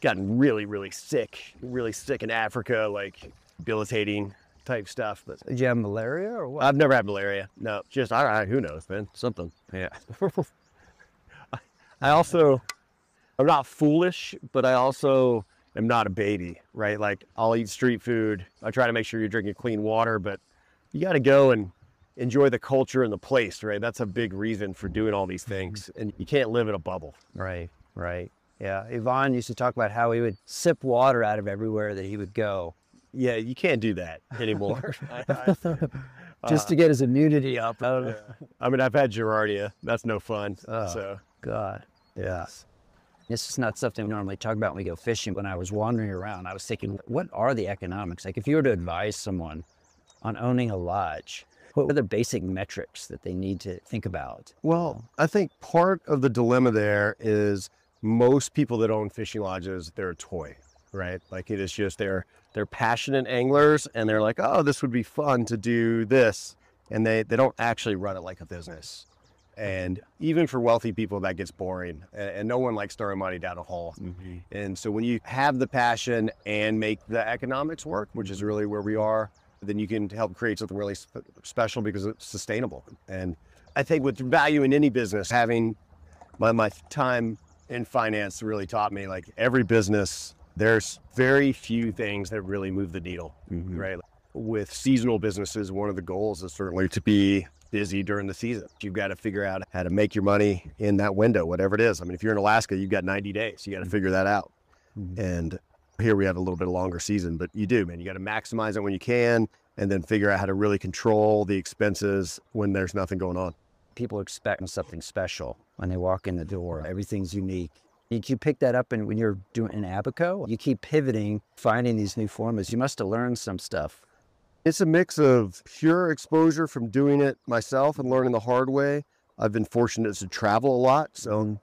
gotten really, really sick in Africa, like debilitating type stuff. But did you have malaria or what? I've never had malaria. No, just, who knows, man, something. Yeah. I'm not foolish, but I also am not a baby, right? Like, I'll eat street food. I try to make sure you're drinking clean water, but you got to go and enjoy the culture and the place, right? That's a big reason for doing all these things. And you can't live in a bubble. Right. Yeah, Yvonne used to talk about how he would sip water out of everywhere that he would go. Yeah, you can't do that anymore. Just to get his immunity up. I mean, I've had Giardia. That's no fun. So God. Yeah. This is not something we normally talk about when we go fishing. When I was wandering around, I was thinking, what are the economics? Like, if you were to advise someone on owning a lodge, what are the basic metrics that they need to think about? Well, I think part of the dilemma there is most people that own fishing lodges, they're a toy, right? Like, it is just they're passionate anglers, and they're like, oh, this would be fun to do this. And they don't actually run it like a business. And even for wealthy people, that gets boring, and no one likes throwing money down a hole. And so when you have the passion and make the economics work, which is really where we are, then you can help create something really special because it's sustainable. And I think with value in any business, having my time in finance really taught me, like, every business, there's very few things that really move the needle, right? With seasonal businesses, one of the goals is certainly to be busy during the season. You've got to figure out how to make your money in that window, whatever it is. I mean, if you're in Alaska, you've got 90 days. You got to figure that out. And here we have a little bit longer season, but you do, man. You got to maximize it when you can, and then figure out how to really control the expenses when there's nothing going on. People expect something special when they walk in the door. Everything's unique. You pick that up, and when you're doing an Abaco, you keep pivoting, finding these new formulas. You must have learned some stuff. It's a mix of pure exposure from doing it myself and learning the hard way. I've been fortunate to travel a lot, so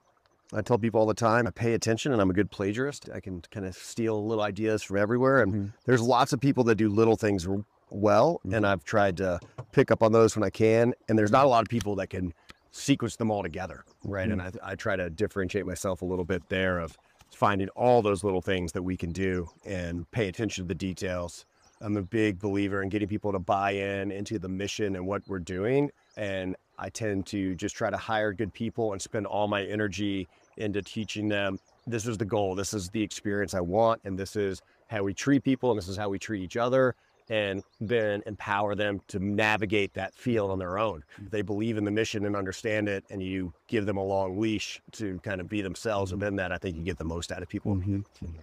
I tell people all the time, I pay attention, and I'm a good plagiarist. I can kind of steal little ideas from everywhere, and there's lots of people that do little things well, and I've tried to pick up on those when I can, and there's not a lot of people that can sequence them all together, right? And I try to differentiate myself a little bit there of finding all those little things that we can do and pay attention to the details. I'm a big believer in getting people to buy into the mission and what we're doing. And I tend to just try to hire good people and spend all my energy into teaching them, this is the goal, this is the experience I want, and this is how we treat people, and this is how we treat each other. And then empower them to navigate that field on their own. They believe in the mission and understand it, and you give them a long leash to kind of be themselves within that. I think you get the most out of people.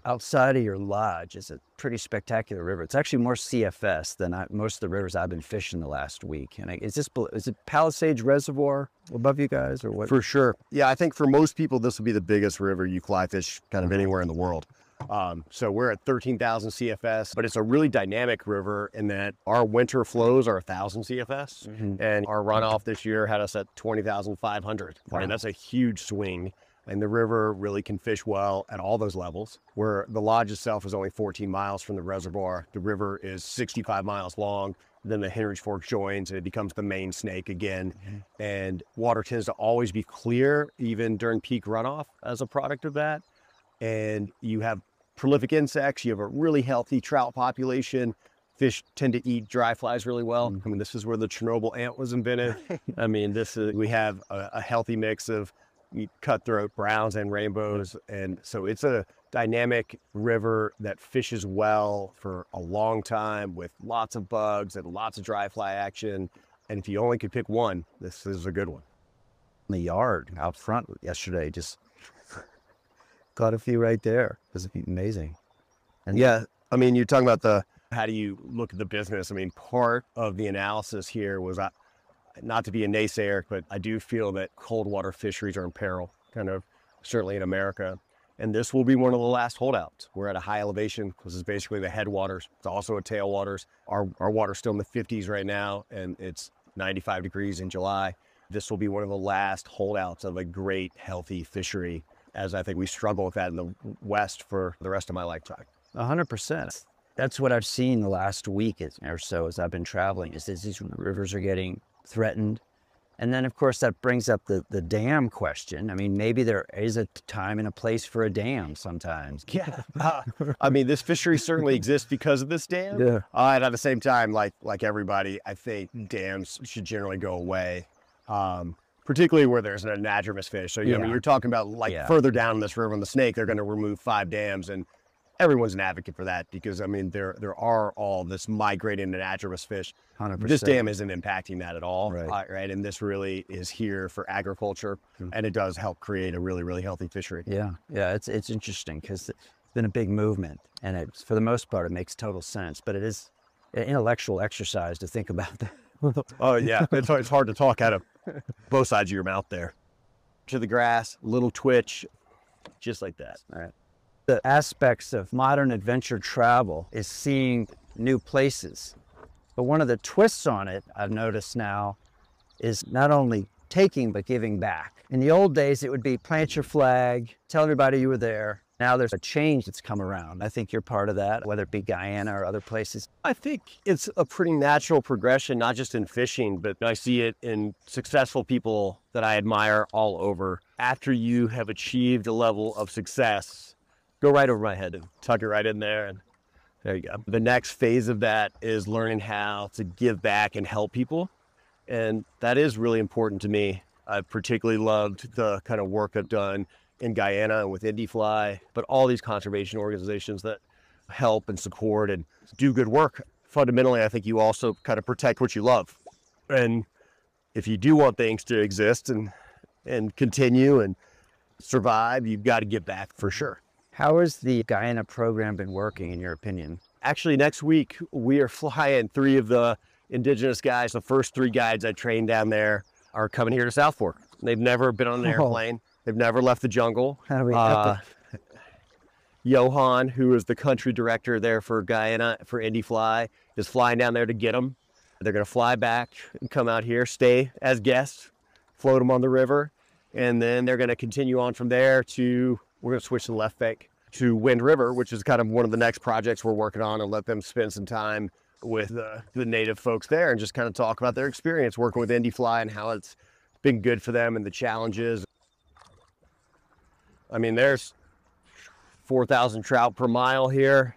Outside of your lodge is a pretty spectacular river. It's actually more CFS than most of the rivers I've been fishing the last week. And is it Palisades Reservoir above you guys, or what? For sure. Yeah, I think for most people, this will be the biggest river you fly fish kind of anywhere in the world. So we're at 13,000 CFS, but it's a really dynamic river in that our winter flows are 1,000 CFS, and our runoff this year had us at 20,500. Wow. And that's a huge swing. And the river really can fish well at all those levels. Where the lodge itself is only 14 miles from the reservoir. The river is 65 miles long. Then the Henry's Fork joins, and it becomes the main snake again. And water tends to always be clear, even during peak runoff as a product of that. And you have prolific insects. You have a really healthy trout population. Fish tend to eat dry flies really well. I mean, this is where the Chernobyl ant was invented. I mean, we have a healthy mix of cutthroat browns and rainbows. And so it's a dynamic river that fishes well for a long time with lots of bugs and lots of dry fly action. And if you only could pick one, this is a good one. In the yard out front yesterday, just caught a few right there. It was amazing. And yeah, I mean, you're talking about how do you look at the business? I mean, part of the analysis here was not to be a naysayer, but I do feel that cold water fisheries are in peril, kind of certainly in America. And this will be one of the last holdouts. We're at a high elevation. This is basically the headwaters. It's also a tailwaters. Our water's still in the 50s right now, and it's 95 degrees in July. This will be one of the last holdouts of a great, healthy fishery, as I think we struggle with that in the West for the rest of my lifetime. 100%. That's what I've seen the last week or so as I've been traveling, is these rivers are getting threatened. And then, of course, that brings up the dam question. I mean, maybe there is a time and a place for a dam sometimes. Yeah. I mean, this fishery certainly exists because of this dam. Yeah. And at the same time, like everybody, I think dams should generally go away, particularly where there's an anadromous fish. So, I mean, you're talking about further down in this river in the Snake, they're going to remove 5 dams. And everyone's an advocate for that because, I mean, there are all this migrating anadromous fish. 100%. This dam isn't impacting that at all, right? And this really is here for agriculture, and it does help create a really, really healthy fishery. Yeah, it's interesting because it's been a big movement, and for the most part, it makes total sense. But it is an intellectual exercise to think about that. Oh yeah, it's hard to talk out of both sides of your mouth there. To the grass, little twitch, just like that. All right. The aspects of modern adventure travel is seeing new places. But one of the twists on it, I've noticed now, is not only taking, but giving back. In the old days, it would be plant your flag, tell everybody you were there. Now there's a change that's come around. I think you're part of that, whether it be Guyana or other places. I think it's a pretty natural progression, not just in fishing, but I see it in successful people that I admire all over. After you have achieved a level of success, go right over my head and tuck it right in there, and there you go. The next phase of that is learning how to give back and help people, and that is really important to me. I've particularly loved the kind of work I've done in Guyana and with IndyFly, but all these conservation organizations that help and support and do good work. Fundamentally, I think you also kind of protect what you love, and if you do want things to exist and continue and survive, you've got to give back for sure. How has the Guyana program been working, in your opinion? Actually, next week, we are flying 3 of the indigenous guys. The first 3 guides I trained down there are coming here to South Fork. They've never been on an airplane. They've never left the jungle. How do we epic. Johan, who is the country director there for Guyana, for IndyFly, is flying down there to get them. They're going to fly back and come out here, stay as guests, float them on the river, and then they're going to continue on from there to... We're going to switch to the left bank to Wind River, which is kind of one of the next projects we're working on, and let them spend some time with the native folks there and just kind of talk about their experience working with IndyFly and how it's been good for them and the challenges. I mean, there's 4,000 trout per mile here.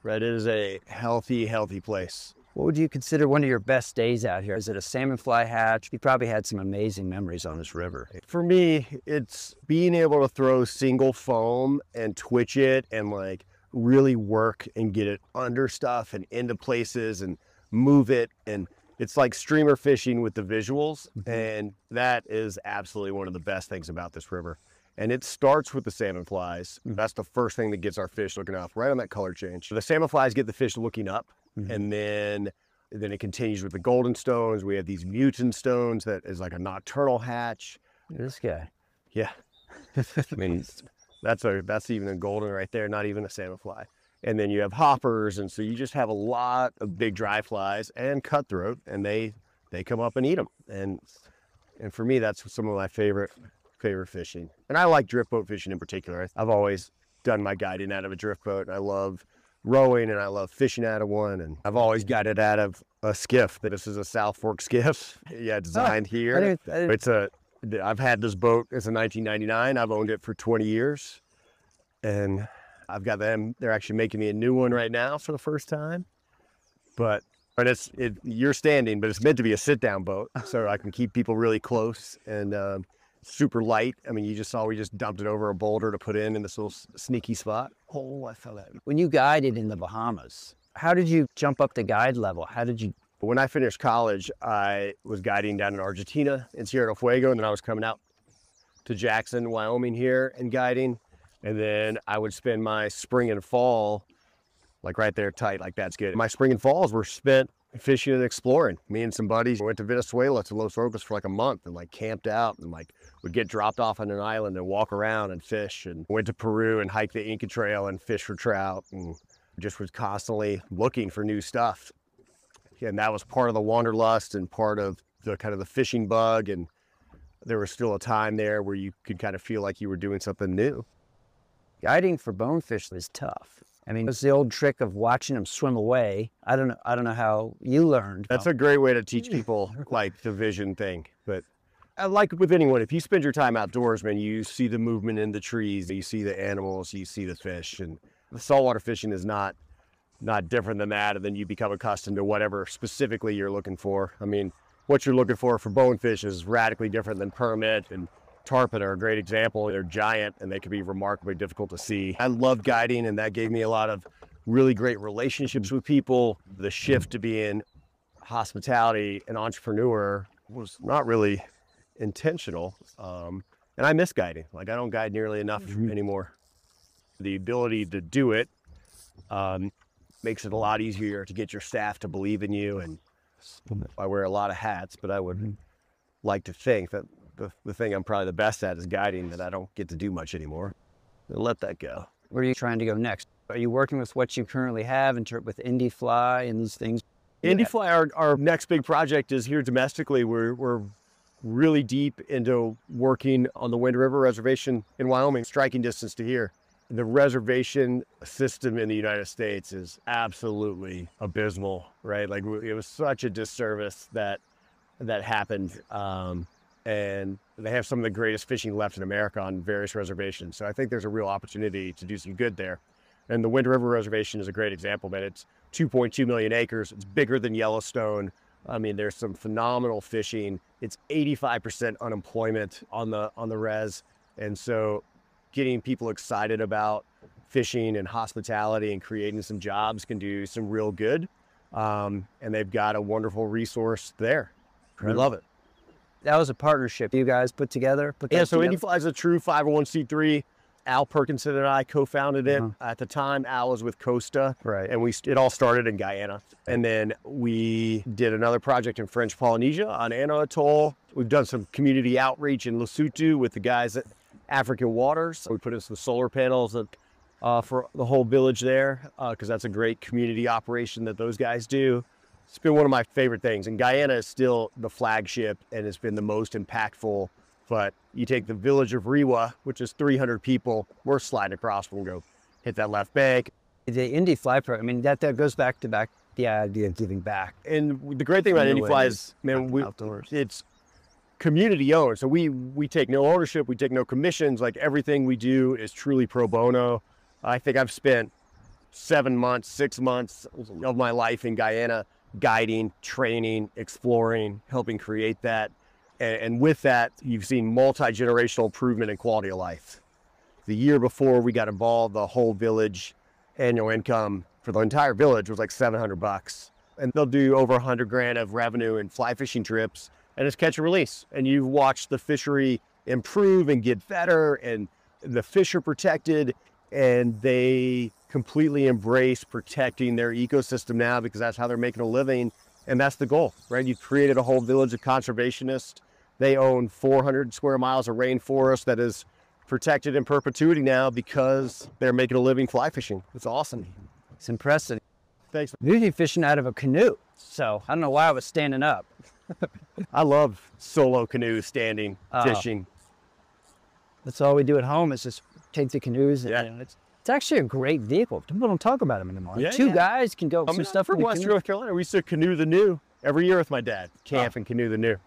Right, it is a healthy, healthy place. What would you consider one of your best days out here? Is it a salmon fly hatch? You probably had some amazing memories on this river. For me, it's being able to throw single foam and twitch it and like really work and get it under stuff and into places and move it. And it's like streamer fishing with the visuals. And that is absolutely one of the best things about this river. And it starts with the salmon flies. That's the first thing that gets our fish looking up, right on that color change. The salmon flies get the fish looking up. And then it continues with the golden stones. We have these mutant stones that is like a nocturnal hatch. This guy. Yeah. I mean, that's even a golden right there, not even a salmon fly. And then you have hoppers, and so you just have a lot of big dry flies and cutthroat, and they come up and eat them. And for me, that's some of my favorite fishing. And I like drift boat fishing in particular. I've always done my guiding out of a drift boat, and I love rowing and I love fishing out of one, and I've always guided out of a skiff. This is a South Fork skiff. Yeah, designed here. I've had this boat. It's a 1999. I've owned it for 20 years, and I've got them. They're actually making me a new one right now for the first time. But you're standing, but it's meant to be a sit-down boat, so I can keep people really close and super light. I mean, you just saw we just dumped it over a boulder to put in this little sneaky spot. Oh, I fell that. When you guided in the Bahamas, how did you jump up to guide level? How did you? When I finished college, I was guiding down in Argentina in Tierra Fuego, and then I was coming out to Jackson, Wyoming here and guiding. And then I would spend my spring and fall, like right there tight, like that's good. My spring and falls were spent fishing and exploring. Me and some buddies went to Venezuela to Los Rocas for like a month and like camped out and like would get dropped off on an island and walk around and fish, and went to Peru and hiked the Inca Trail and fish for trout, and just was constantly looking for new stuff. And that was part of the wanderlust and part of the kind of the fishing bug. And there was still a time there where you could kind of feel like you were doing something new. Guiding for bonefish is tough. I mean, it's the old trick of watching them swim away. I don't know how you learned. That's a great way to teach people like the vision thing. But like with anyone, if you spend your time outdoors, man, you see the movement in the trees, you see the animals, you see the fish. And the saltwater fishing is not different than that. And then you become accustomed to whatever specifically you're looking for. I mean, what you're looking for bonefish is radically different than permit, and tarpon are a great example. They're giant and they can be remarkably difficult to see. I love guiding, and that gave me a lot of really great relationships with people. The shift to being hospitality and entrepreneur was not really intentional. And I miss guiding. Like, I don't guide nearly enough anymore. The ability to do it makes it a lot easier to get your staff to believe in you. And I wear a lot of hats, but I would like to think that the thing I'm probably the best at is guiding, that I don't get to do much anymore. I'll let that go. Where are you trying to go next? Are you working with what you currently have with Indy Fly and these things? Indy Fly, our next big project is here domestically. We're really deep into working on the Wind River Reservation in Wyoming, striking distance to here. The reservation system in the United States is absolutely abysmal, right? Like, it was such a disservice that happened. And they have some of the greatest fishing left in America on various reservations. So I think there's a real opportunity to do some good there. And the Wind River Reservation is a great example, man. It's 2.2 million acres. It's bigger than Yellowstone. I mean, there's some phenomenal fishing. It's 85% unemployment on the res. And so getting people excited about fishing and hospitality and creating some jobs can do some real good. And they've got a wonderful resource there. We love it. That was a partnership you guys put together? So Indy Fly is a true 501c3. Al Perkinson and I co-founded it. At the time, Al was with Costa, right? And it all started in Guyana. And then we did another project in French Polynesia on Anna Atoll. We've done some community outreach in Lesotho with the guys at African Waters. We put in some solar panels for the whole village there, because that's a great community operation that those guys do. It's been one of my favorite things. And Guyana is still the flagship, and it's been the most impactful. But you take the village of Rewa, which is 300 people, we're sliding across, we'll go hit that left bank. The Indy Fly program, I mean, that goes back to the idea of giving back. And the great thing about Indy Fly is, man, it's community owned. So we take no ownership, we take no commissions. Like, everything we do is truly pro bono. I think I've spent 6 months of my life in Guyana guiding, training, exploring, helping create that. And with that, you've seen multi-generational improvement in quality of life. The year before we got involved, the whole village annual income for the entire village was like $700. And they'll do over 100 grand of revenue in fly fishing trips, and it's catch and release. And you've watched the fishery improve and get better, and the fish are protected, and they completely embrace protecting their ecosystem now, because that's how they're making a living. And that's the goal, right? You've created a whole village of conservationists. They own 400 square miles of rainforest that is protected in perpetuity now because they're making a living fly fishing. It's awesome. It's impressive. Thanks. Usually fishing out of a canoe, so I don't know why I was standing up. I love solo canoe standing fishing. That's all we do at home is just take the canoes. Yeah. And it's actually a great vehicle. People don't talk about them anymore. Yeah, Two guys can go some stuff from West North Carolina. We used to canoe the new every year with my dad. Camp and canoe the new.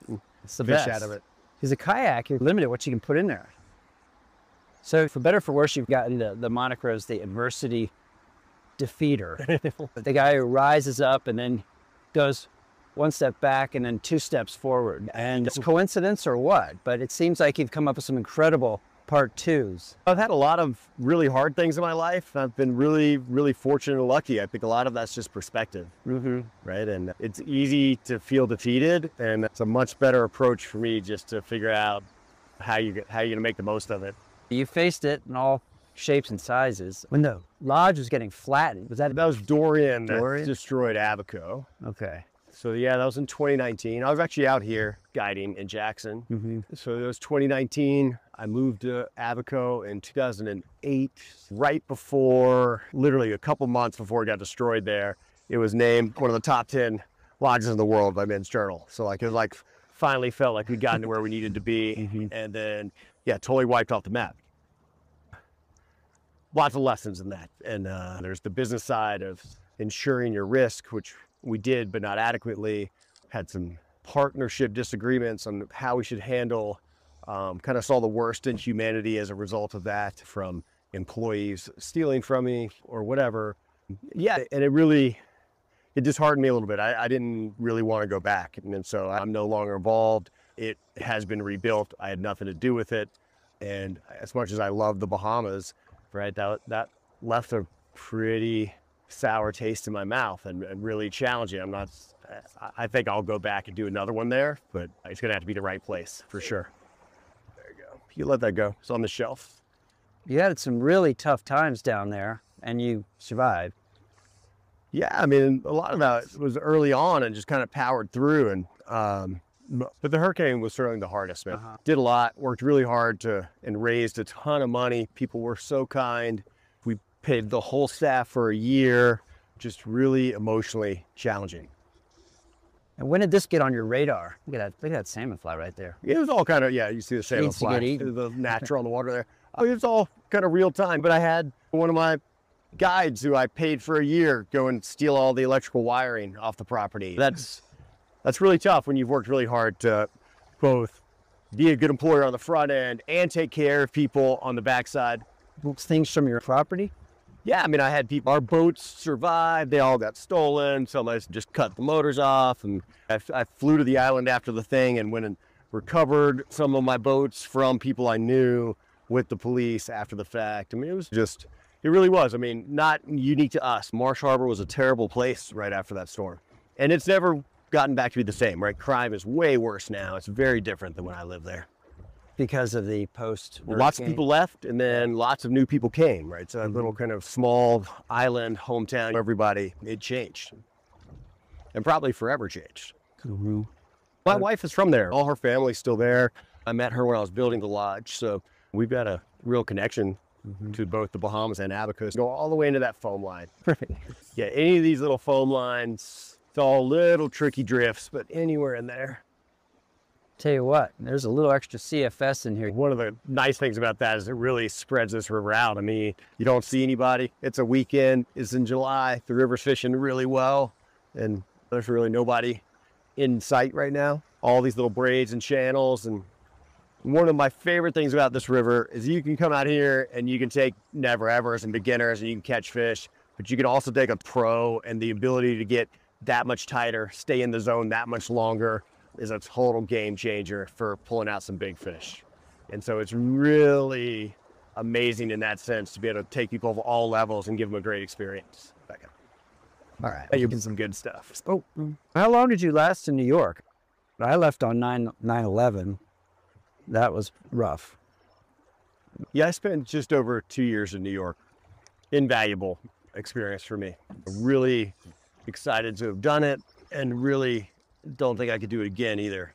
It's the Fish best. out of it. Because a kayak, you're limited what you can put in there. So for better or for worse, you've gotten the moniker as the adversity defeater. The guy who rises up and then goes one step back and then 2 steps forward. And it's coincidence or what? But it seems like you've come up with some incredible part 2s. I've had a lot of really hard things in my life. I've been really, really fortunate and lucky. I think a lot of that's just perspective, right? And it's easy to feel defeated, and it's a much better approach for me just to figure out how you're gonna make the most of it. You faced it in all shapes and sizes. When the lodge was getting flattened, That was Dorian that destroyed Abaco. Okay. So yeah, that was in 2019. I was actually out here guiding in Jackson. So it was 2019. I moved to Abaco in 2008, right before, literally a couple months before it got destroyed there. It was named one of the top 10 lodges in the world by Men's Journal. So like, it was like, finally felt like we'd gotten to where we needed to be. And then, yeah, totally wiped off the map. Lots of lessons in that. And there's the business side of ensuring your risk, which we did, but not adequately. Had some partnership disagreements on how we should handle, kind of saw the worst in humanity as a result of that, from employees stealing from me or whatever. Yeah, and it disheartened me a little bit. I didn't really want to go back. And so I'm no longer involved. It has been rebuilt. I had nothing to do with it. And as much as I love the Bahamas, right, that left a pretty sour taste in my mouth and really challenging. I think I'll go back and do another one there, but it's gonna have to be the right place for sure. There you go. You let that go. It's on the shelf. You had some really tough times down there and you survived. Yeah, I mean, a lot of that was early on and just kind of powered through. And but the hurricane was certainly the hardest, man. Did a lot, worked really hard and raised a ton of money. People were so kind. We paid the whole staff for a year. Just really emotionally challenging. And when did this get on your radar? Look at that salmon fly right there. It was all kind of, yeah, you see the salmon fly, the natural on the water there. It was all kind of real time. But I had one of my guides who I paid for a year go and steal all the electrical wiring off the property. That's really tough when you've worked really hard to both be a good employer on the front end and take care of people on the backside. Things from your property? Yeah, I mean, I had people, our boats survived, they all got stolen, so I just cut the motors off, and I flew to the island after the thing and went and recovered some of my boats from people I knew with the police after the fact. I mean, it really was. I mean, not unique to us. Marsh Harbor was a terrible place right after that storm. And it's never gotten back to be the same, right? Crime is way worse now. It's very different than when I lived there. Because of the post-hurricane. Lots of people left, and then lots of new people came, right? So that little kind of small island hometown, everybody, it changed. And probably forever changed. My wife is from there. All her family's still there. I met her when I was building the lodge. So we've got a real connection to both the Bahamas and Abaco. Go all the way into that foam line. Yeah, any of these little foam lines, it's all little tricky drifts, but anywhere in there. Tell you what, there's a little extra CFS in here. One of the nice things about that is it really spreads this river out. I mean, you don't see anybody. It's a weekend. It's in July. The river's fishing really well, and there's really nobody in sight right now. All these little braids and channels. And one of my favorite things about this river is you can come out here and you can take never-evers and beginners and you can catch fish, but you can also take a pro, and the ability to get that much tighter, stay in the zone that much longer, is a total game changer for pulling out some big fish. And so it's really amazing in that sense to be able to take people of all levels and give them a great experience. Back up. All right. You've been some good stuff. Oh, how long did you last in New York? I left on 9/11. That was rough. Yeah, I spent just over 2 years in New York. Invaluable experience for me. Really excited to have done it, and really don't think I could do it again either.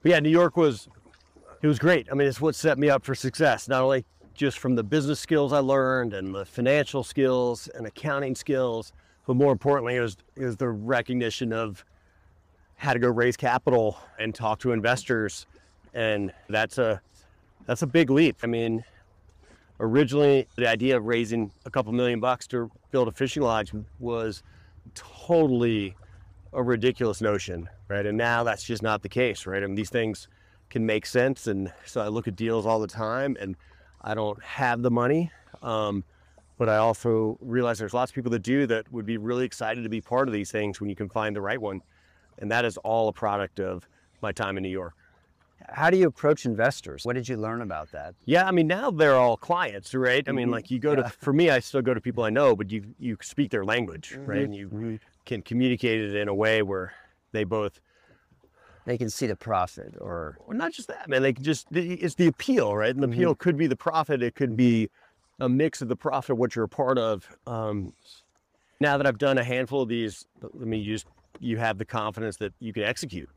But yeah, New York was great. I mean, it's what set me up for success, not only just from the business skills I learned and the financial skills and accounting skills, but more importantly, it was the recognition of how to go raise capital and talk to investors. And that's a big leap. I mean, originally the idea of raising a couple $1,000,000 to build a fishing lodge was totally a ridiculous notion, right? And now that's just not the case, right? I mean, these things can make sense. And so I look at deals all the time, and I don't have the money. But I also realize there's lots of people that do that would be really excited to be part of these things when you can find the right one. And that is all a product of my time in New York. How do you approach investors? What did you learn about that? Yeah, I mean, now they're all clients, right? I mean, like you go to, for me, I still go to people I know, but you speak their language, right? And you can communicate it in a way where they can see the profit, or not just that, man. They can just, it's the appeal, right? And the appeal could be the profit. It could be a mix of the profit, what you're a part of. Now that I've done a handful of these, I mean, you have the confidence that you can execute,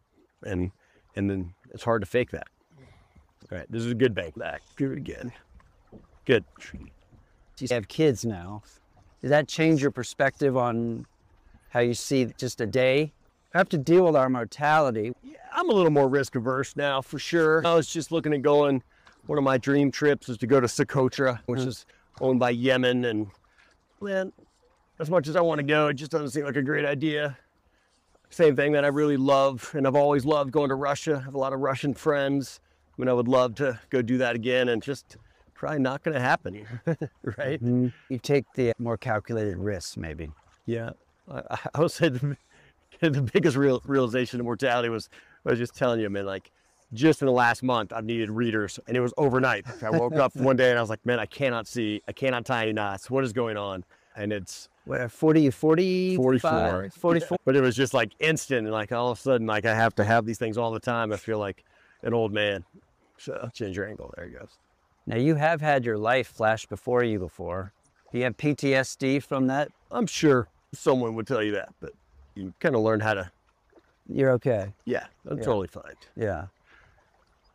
and then it's hard to fake that. All right, this is a good bank back. Good again. Good. You have kids now. Does that change your perspective on how you see just a day? We have to deal with our mortality. Yeah, I'm a little more risk averse now, for sure. I was just looking at going, one of my dream trips is to go to Socotra, which is owned by Yemen. And man, as much as I want to go, it just doesn't seem like a great idea. Same thing that I really love, and I've always loved going to Russia. I have a lot of Russian friends. I mean, I would love to go do that again, and just probably not going to happen, right? You take the more calculated risks, maybe. Yeah, I would say the biggest realization of mortality was, I was just telling you, man, like just in the last month, I've needed readers, and it was overnight. I woke up one day and I was like, man, I cannot tie any knots. What is going on? And it's 44. But it was just like instant, and like all of a sudden, like I have to have these things all the time. I feel like an old man. So change your angle. There it goes. Now you have had your life flash before you before. Do you have PTSD from that? I'm sure someone would tell you that, but you kind of learn how to. You're okay. Yeah, I'm totally fine. Yeah.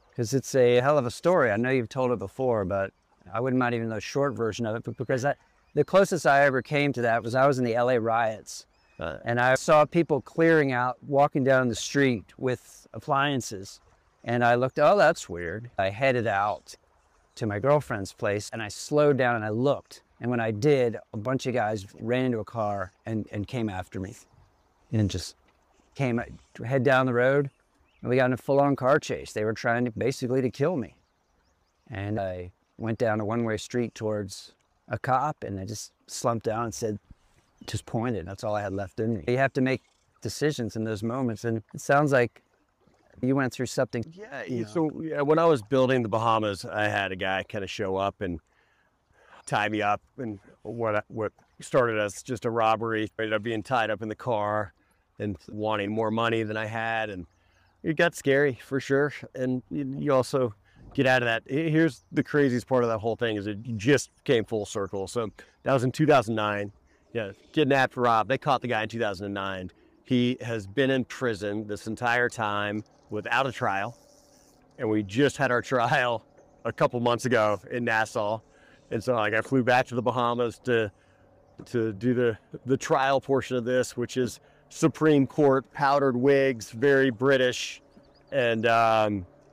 Because it's a hell of a story. I know you've told it before, but I wouldn't mind even the short version of it, but because the closest I ever came to that was I was in the LA riots, and I saw people clearing out, walking down the street with appliances, and I looked, oh, that's weird. I headed out to my girlfriend's place, and I slowed down and I looked, and when I did, a bunch of guys ran into a car and came after me, and just head down the road, and we got in a full-on car chase. They were trying to basically kill me, and I went down a one-way street towards a cop, and I just slumped down and said, just pointed. That's all I had left in me. You have to make decisions in those moments, and it sounds like you went through something. Yeah, so when I was building the Bahamas, I had a guy kind of show up and tie me up, and what started as just a robbery ended up being tied up in the car and wanting more money than I had, and it got scary for sure. And you also get out of that. Here's the craziest part of that whole thing is it just came full circle. So that was in 2009. Yeah, kidnapped, robbed. They caught the guy in 2009. He has been in prison this entire time without a trial. And we just had our trial a couple months ago in Nassau. And so like I flew back to the Bahamas to do the trial portion of this, which is Supreme Court, powdered wigs, very British. And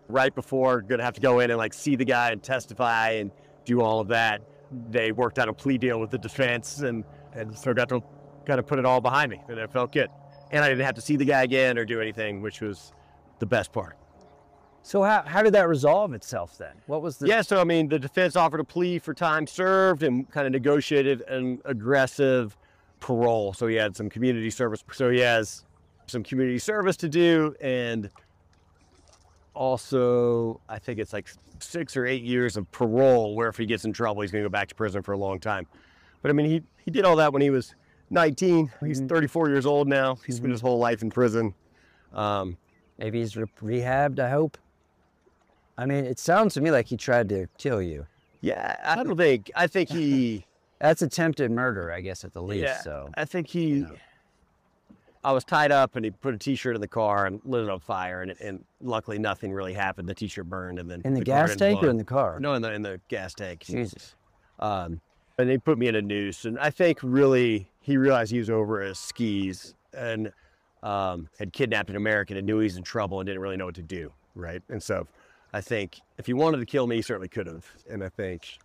right before, gonna have to go in and like see the guy and testify and do all of that, they worked out a plea deal with the defense, and so got to kind of put it all behind me, and it felt good. And I didn't have to see the guy again or do anything, which was the best part. So how did that resolve itself then? What was the... Yeah, so I mean, the defense offered a plea for time served and kind of negotiated an aggressive parole. So he had some community service. So he has some community service to do, and also I think it's like 6 or 8 years of parole, where if he gets in trouble, he's gonna go back to prison for a long time. But I mean, he did all that when he was 19. He's 34 years old now. He's spent his whole life in prison. Maybe he's rehabbed, I hope. I mean, it sounds to me like he tried to kill you. Yeah, I think he... That's attempted murder, I guess, at the least. Yeah, so I think he... I was tied up, and he put a T-shirt in the car and lit it on fire, and luckily nothing really happened. The T-shirt burned, and then... In the gas tank or in the car? No, in the gas tank. Jesus. And they put me in a noose, and I think really he realized he was over his skis and had kidnapped an American and knew he was in trouble and didn't really know what to do, right? And so I think if he wanted to kill me, he certainly could have. And I think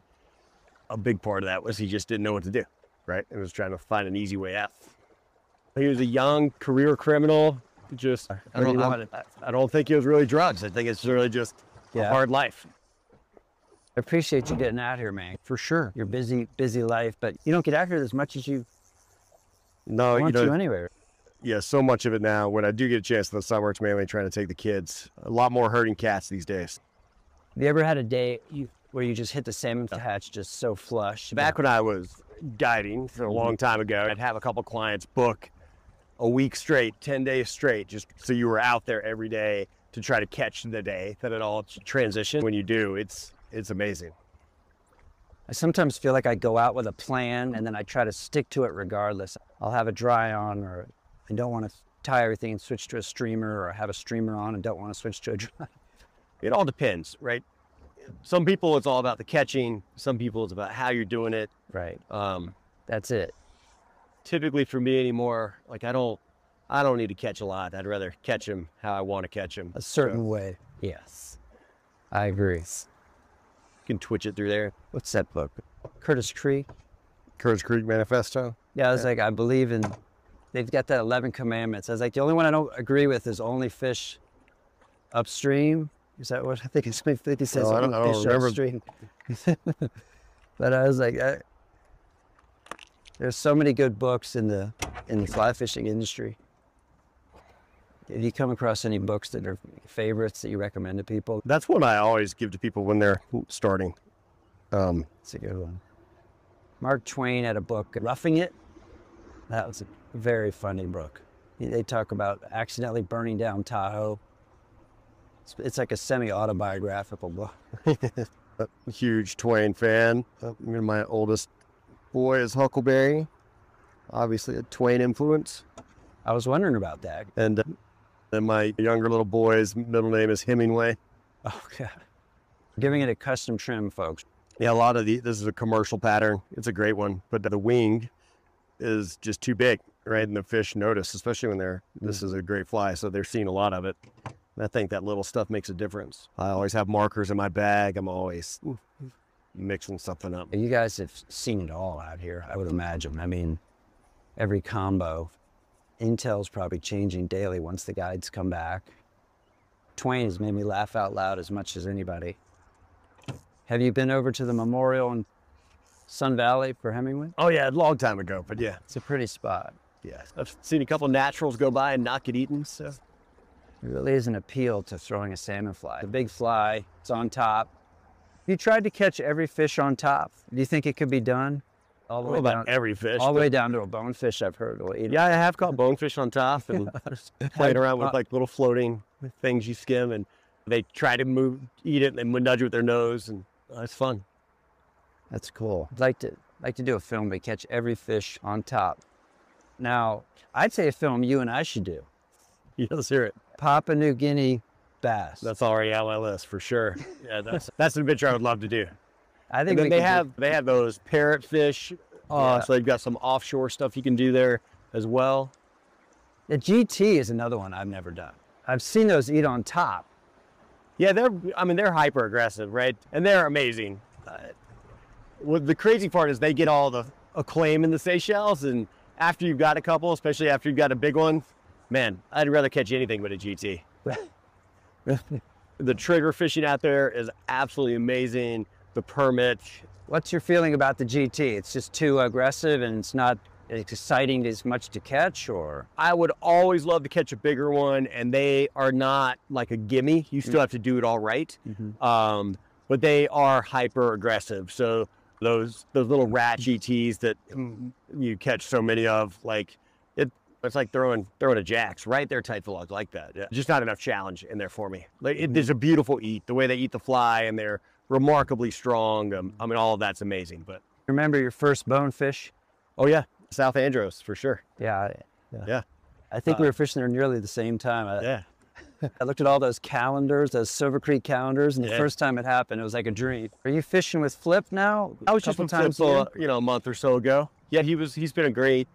a big part of that was he just didn't know what to do, right? And was trying to find an easy way out. He was a young career criminal. Just, I don't think it was really drugs. I think it's really just a hard life. I appreciate you getting out here, man. For sure. Your busy life, but you don't get out here as much as you No, want to anywhere. Yeah, so much of it now. When I do get a chance in the summer, it's mainly trying to take the kids. A lot more herding cats these days. Have you ever had a day where you just hit the salmon hatch just so flush? Back when I was guiding for a long time ago, I'd have a couple clients book a week straight, 10 days straight, just so you were out there every day to try to catch the day that it all transitioned. When you do, it's amazing. I sometimes feel like I go out with a plan and then I try to stick to it regardless. I'll have a dry on, or I don't want to tie everything and switch to a streamer, or have a streamer on and don't want to switch to a dry. It all depends, right? Some people, it's all about the catching. Some people, it's about how you're doing it. Right. That's it. Typically for me anymore, like I don't need to catch a lot. I'd rather catch them how I want to catch them. A certain way. Yes. I agree. You can twitch it through there. What's that book? Curtis Creek? Curtis Creek Manifesto. Yeah, I was like, I believe in, they've got that 11 commandments. I was like, the only one I don't agree with is only fish upstream. Is that what I think it's? I think it says I don't fish remember. upstream. But I was like, there's so many good books in the fly fishing industry. Have you come across any books that are favorites that you recommend to people? That's what I always give to people when they're starting. It's a good one. Mark Twain had a book, Roughing It. That was a very funny book. They talk about accidentally burning down Tahoe. It's like a semi-autobiographical book. Huge Twain fan. My oldest boy is Huckleberry. Obviously a Twain influence. I was wondering about that. And then my younger little boy's middle name is Hemingway. Oh, God. Giving it a custom trim, folks. Yeah, a lot of this is a commercial pattern. It's a great one, but the wing is just too big, right? And the fish notice, especially when this is a great fly, so they're seeing a lot of it. And I think that little stuff makes a difference. I always have markers in my bag. I'm always mixing something up. You guys have seen it all out here, I would imagine. I mean, every combo. Intel's probably changing daily once the guides come back. Twain has made me laugh out loud as much as anybody. Have you been over to the memorial in Sun Valley for Hemingway? Oh yeah, a long time ago, but yeah. It's a pretty spot. Yeah, I've seen a couple naturals go by and not get eaten, so. It really is an appeal to throwing a salmon fly. A big fly, it's on top. You tried to catch every fish on top. Do you think it could be done? All the way down, every fish. All the way down to a bonefish, I've heard. Will eat yeah, I have caught bonefish on top and played around with like little floating things you skim, and they try to eat it, and they nudge it with their nose, and it's fun. That's cool. I'd like to do a film to catch every fish on top. Now, I'd say a film you and I should do. Yeah, let's hear it. Papua New Guinea bass. That's already on my list for sure. Yeah, that's an adventure I would love to do. I think they have those parrotfish. So they've got some offshore stuff you can do there as well. The GT is another one I've never done. I've seen those eat on top. Yeah, they're hyper aggressive, right? And they're amazing. Well, the crazy part is they get all the acclaim in the Seychelles, and after you've got a couple, especially after you've got a big one, man, I'd rather catch anything but a GT. The trigger fishing out there is absolutely amazing. The permit. What's your feeling about the GT? It's just too aggressive and it's not exciting as much to catch, or? I would always love to catch a bigger one, and they are not like a gimme. You still have to do it all right. But they are hyper aggressive. So those little rat GTs that you catch so many of, like it's like throwing a jacks right there, tight the log like that. Yeah. Just not enough challenge in there for me. Like there's a beautiful eat, the way they eat the fly, and they're remarkably strong. I mean, all of that's amazing. But remember your first bonefish? Oh yeah, South Andros for sure. Yeah. I think we were fishing there nearly the same time. Yeah. I looked at all those calendars, those Silver Creek calendars, and the first time it happened, it was like a dream. Are you fishing with Flip now? I was just with Flip, a month or so ago. Yeah, he's been a great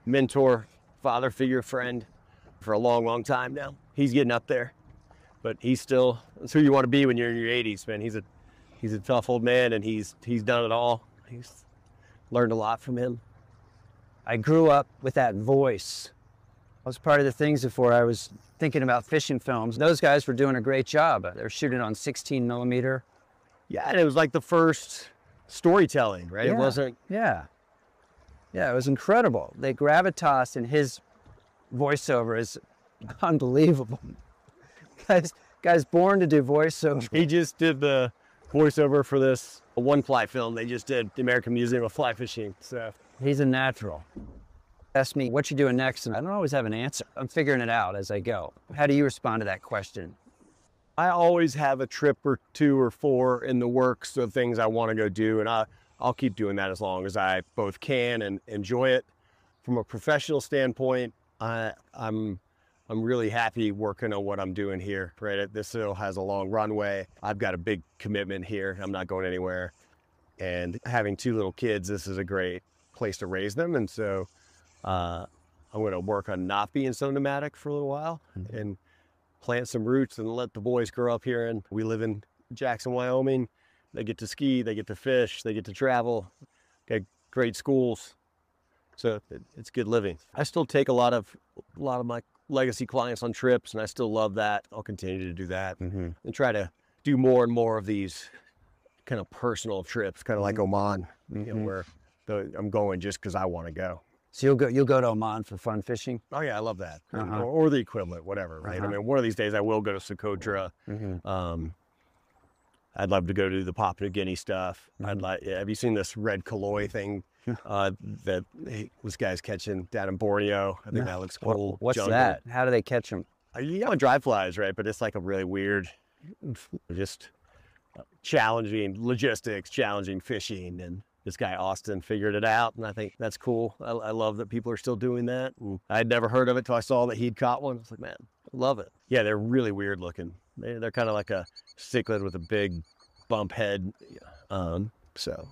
mentor, father figure, friend for a long, long time now. He's getting up there, but that's who you want to be when you're in your 80s, man. He's a tough old man, and he's done it all. He's learned a lot from him. I grew up with that voice. I was part of the things before I was thinking about fishing films. Those guys were doing a great job. They're shooting on 16 millimeter. Yeah, and it was like the first storytelling, right? Yeah. It wasn't. Yeah. Yeah, it was incredible. The gravitas in his voiceover is unbelievable. Guy's born to do voiceover. He just did the voiceover for this one-fly film they just did, the American Museum of Fly Fishing. So He's a natural. Ask me, what you doing next? And I don't always have an answer. I'm figuring it out as I go. How do you respond to that question? I always have a trip or 2 or 4 in the works of things I want to go do, and I'll keep doing that as long as I both can and enjoy it. From a professional standpoint, I'm really happy working on what I'm doing here, right? This still has a long runway. I've got a big commitment here. I'm not going anywhere. And having 2 little kids, this is a great place to raise them. And so I'm going to work on not being so nomadic for a little while and plant some roots and let the boys grow up here. And we live in Jackson, Wyoming. They get to ski, they get to fish, they get to travel, got great schools. So it's good living. I still take a lot of my legacy clients on trips, and I still love that. I'll continue to do that and try to do more and more of these kind of personal trips, kind of like Oman, you know, where I'm going just because I want to go. So you'll go to Oman for fun fishing? Oh yeah, I love that. Or the equivalent, whatever, right? I mean, one of these days I will go to Socotra. I'd love to go do the Papua New Guinea stuff. Have you seen this red Kaloi thing that this guy's catching down in Borneo? I think that looks cool. What's jungle. that? How do they catch them? You know, dry flies, right? But it's like a really weird, just challenging logistics, challenging fishing. And this guy, Austin, figured it out. And I think that's cool. I love that people are still doing that. And I'd never heard of it till I saw that he'd caught one. I was like, man, I love it. Yeah, they're really weird looking. They're kind of like a cichlid with a big bump head. So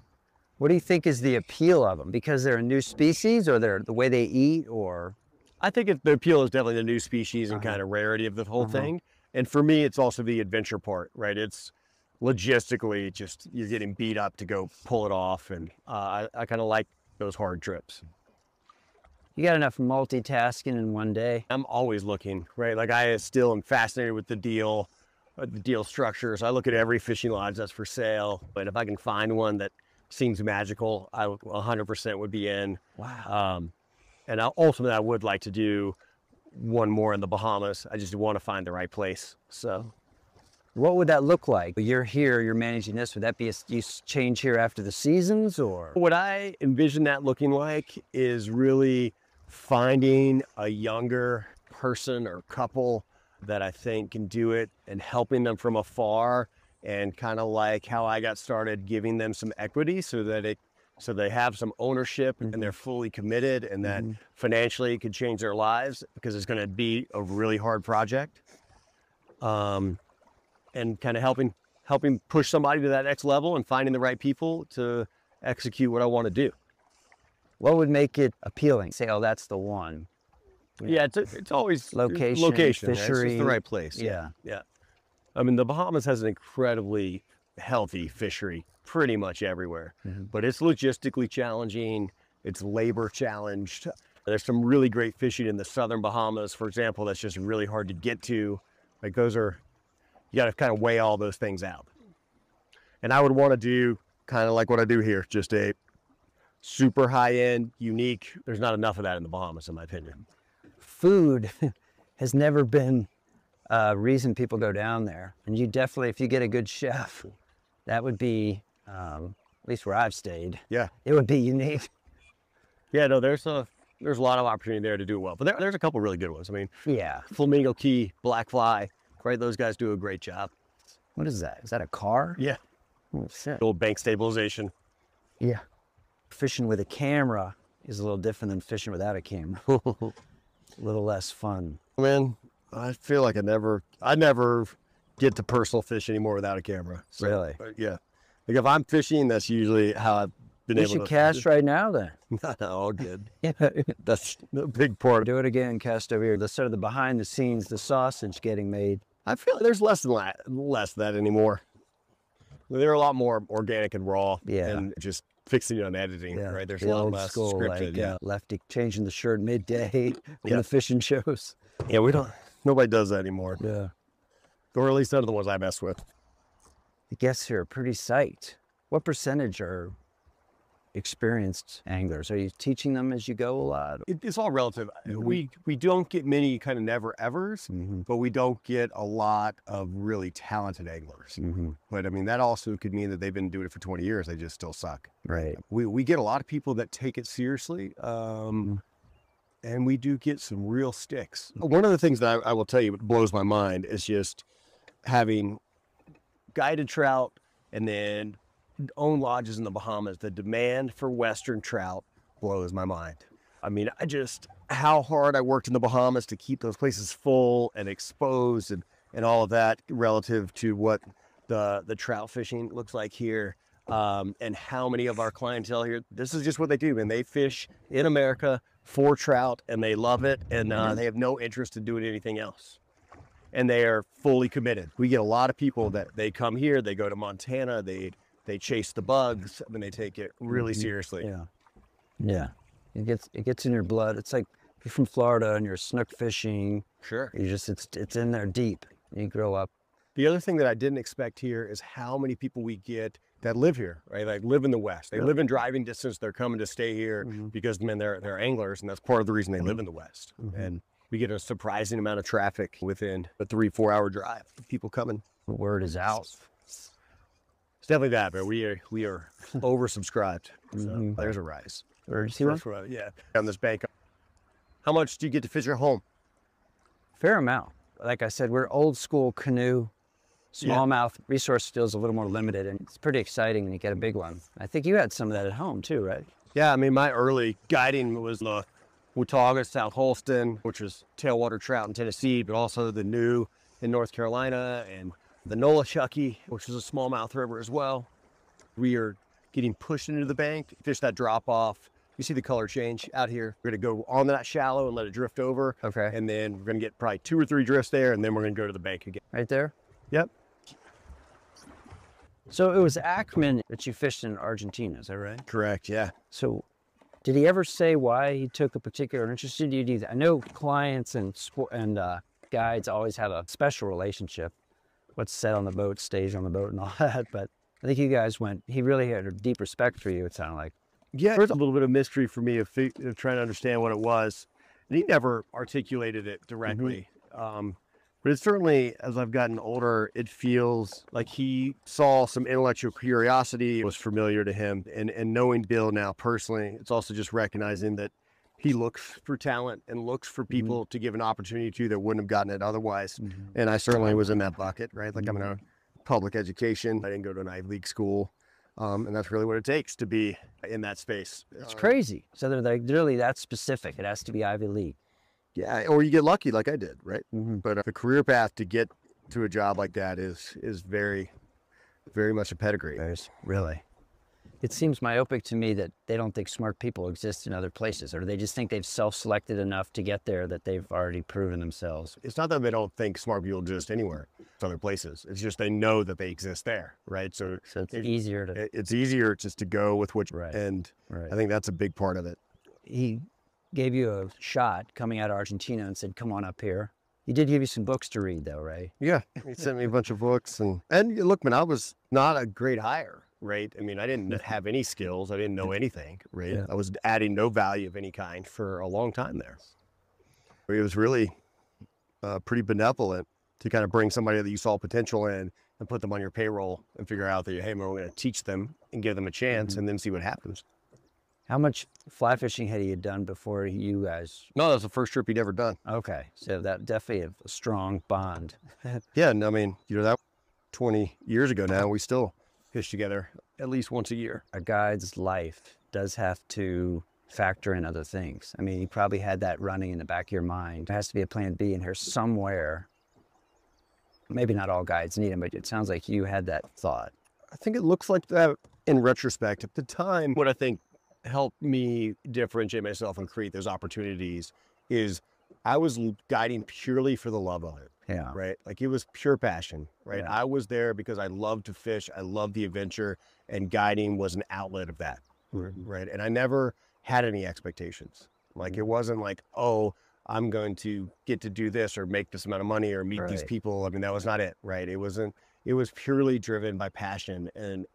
What do you think is the appeal of them? Because they're a new species, or they're the way they eat, or? I think the appeal is definitely the new species and kind of rarity of the whole thing. And for me, it's also the adventure part, right? It's logistically just you're getting beat up to go pull it off. And I kind of like those hard trips. You got enough multitasking in one day? I'm always looking, right? Like I still am fascinated with the deal structures. I look at every fishing lodge that's for sale. But if I can find one that seems magical, I 100% would be in. Wow. And ultimately, I would like to do one more in the Bahamas. I just want to find the right place. So What would that look like? You're here, you're managing this. Would that be you change here after the seasons, or? what I envision that looking like is really finding a younger person or couple that I think can do it and helping them from afar, and kind of like how I got started, giving them some equity so they have some ownership and they're fully committed, and that financially it could change their lives, because it's going to be a really hard project. And kind of helping push somebody to that next level and finding the right people to execute what I want to do. What would make it appealing? Say, oh, that's the one. Yeah, it's always Location, right? It's fishery. just the right place. Yeah. I mean, the Bahamas has an incredibly healthy fishery pretty much everywhere, but it's logistically challenging. It's labor challenged. There's some really great fishing in the southern Bahamas, for example, that's just really hard to get to. Like you got to kind of weigh all those things out. And I would want to do kind of like what I do here, just a super high-end, unique. There's not enough of that in the Bahamas, in my opinion. Food has never been a reason people go down there. And you definitely, if you get a good chef, that would be, at least where I've stayed. Yeah. It would be unique. Yeah, no, there's a lot of opportunity there to do well. But there's a couple really good ones. I mean, Yeah. Flamingo Key, Black Fly, right? Those guys do a great job. What is that? Is that a car? Yeah. Oh, shit. Little bank stabilization. Yeah. Fishing with a camera is a little different than fishing without a camera. A little less fun. Man, I feel like I never get to personal fish anymore without a camera. So, Really? Yeah. Like if I'm fishing, that's usually how I've been We able to should cast right now then. No, all good. Yeah. That's a big part. Do it again, cast over here. The sort of the behind the scenes, the sausage getting made. I feel like there's less of that anymore. They're a lot more organic and raw. Yeah. And just fixing on editing, right? There's the a lot old less school, scripted. like, Lefty changing the shirt midday when Yeah. the fishing shows. Yeah, nobody does that anymore. Yeah. Or at least none of the ones I mess with. the guests here are pretty psyched. What percentage are experienced anglers? Are you teaching them as you go a lot? It's all relative. Mhm. We don't get many kind of never evers, Mm-hmm. but we don't get a lot of really talented anglers. Mm-hmm. But I mean, that also could mean that they've been doing it for 20 years. They just still suck. Right. We get a lot of people that take it seriously. And we do get some real sticks. One of the things that I will tell you blows my mind is just having guided trout and then own lodges in the Bahamas. The demand for Western trout blows my mind. I mean, how hard I worked in the Bahamas to keep those places full and exposed and all of that relative to what the trout fishing looks like here. And how many of our clientele here, this is just what they do, man. They fish in America for trout and they love it. And they have no interest in doing anything else. And they are fully committed. We get a lot of people that they come here, they go to Montana, they chase the bugs. I mean, they take it really seriously. Yeah. Yeah. It gets in your blood. It's like you're from Florida and you're snook fishing. Sure. It's in there deep. You grow up. The other thing that I didn't expect here is how many people we get that live here, right? Like live in the West. They live in driving distance. They're coming to stay here because, man, they're anglers, and that's part of the reason they live in the West. And we get a surprising amount of traffic within a 3-4 hour drive. People coming. The word is out. It's definitely that, but we are oversubscribed. So there's a rise. Or see one? Yeah, on this bank. How much do you get to fish at home? Fair amount. Like I said, we're old school canoe. Smallmouth resource still is a little more limited, and it's pretty exciting when you get a big one. I think you had some of that at home too, right? Yeah, I mean, my early guiding was the Watauga, South Holston, which was tailwater trout in Tennessee, but also the New in North Carolina, and the Nolichucky, which is a smallmouth river as well. We are getting pushed into the bank, fish that drop off. You see the color change out here. We're gonna go on that shallow and let it drift over. Okay. And then we're gonna get probably 2 or 3 drifts there, and then we're gonna go to the bank again. Right there? Yep. So it was Ackman that you fished in Argentina, is that right? Correct, yeah. So did he ever say why he took a particular interest in you? I know clients and guides always have a special relationship. What's said on the boat stays on the boat and all that, but I think you guys he really had a deep respect for you, it sounded like. Yeah, there's a little bit of mystery for me of trying to understand what it was. And he never articulated it directly. But it's certainly, as I've gotten older, it feels like he saw some intellectual curiosity, was familiar to him. And knowing Bill now personally, it's also just recognizing that he looks for talent and looks for people to give an opportunity to that wouldn't have gotten it otherwise. And I certainly was in that bucket, right? Like I'm in a public education. I didn't go to an Ivy League school. And that's really what it takes to be in that space. It's crazy. So they're like really that specific. It has to be Ivy League. Yeah, or you get lucky like I did, right? But the career path to get to a job like that is very, very much a pedigree. Really. It seems myopic to me that they don't think smart people exist in other places, or they just think they've self-selected enough to get there that they've already proven themselves. It's not that they don't think smart people exist anywhere, other places. It's just they know that they exist there, right? So it's easier to... It's easier just to go with what... Right. And I think that's a big part of it. He gave you a shot coming out of Argentina and said, come on up here. He did give you some books to read though, right? Yeah, he sent me a bunch of books. And look, man, I was not a great hire, right? I mean, I didn't have any skills. I didn't know anything, right? Yeah. I was adding no value of any kind for a long time there. It was really pretty benevolent to kind of bring somebody that you saw potential in and put them on your payroll and figure out that, hey, man, we're going to teach them and give them a chance and then see what happens. How much fly fishing had he done before you guys? No, that was the first trip he'd ever done. Okay, so that definitely a strong bond. Yeah, and I mean, that 20 years ago now, we still fish together at least once a year. A guide's life does have to factor in other things. I mean, you probably had that running in the back of your mind. There has to be a plan B in here somewhere. Maybe not all guides need them, but it sounds like you had that thought. I think it looks like that in retrospect. At the time, what I think helped me differentiate myself and create those opportunities is I was guiding purely for the love of it. Yeah. Right. Like it was pure passion, right? Yeah. I was there because I loved to fish. I loved the adventure, and guiding was an outlet of that. Right. And I never had any expectations. Like it wasn't like, oh, I'm going to get to do this or make this amount of money or meet these people. I mean, that was not it. Right. It wasn't, it was purely driven by passion. And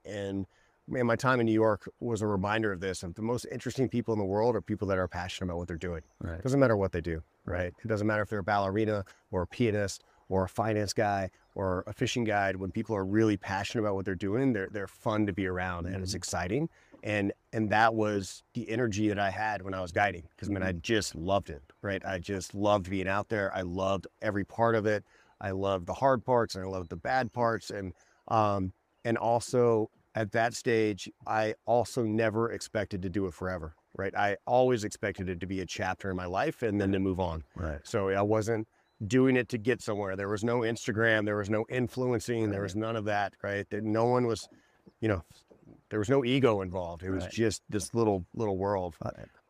man, my time in New York was a reminder of this. And the most interesting people in the world are people that are passionate about what they're doing. Right. It doesn't matter what they do, right? It doesn't matter if they're a ballerina or a pianist or a finance guy or a fishing guide. When people are really passionate about what they're doing, they're fun to be around, and it's exciting. And that was the energy that I had when I was guiding, because man, I just loved it, right? I just loved being out there. I loved every part of it. I loved the hard parts and I loved the bad parts. And also at that stage, I also never expected to do it forever, right? I always expected it to be a chapter in my life and then to move on. Right. So I wasn't doing it to get somewhere. There was no Instagram, there was no influencing, there was none of that, right? That no one was, you know, there was no ego involved. It was just this little world.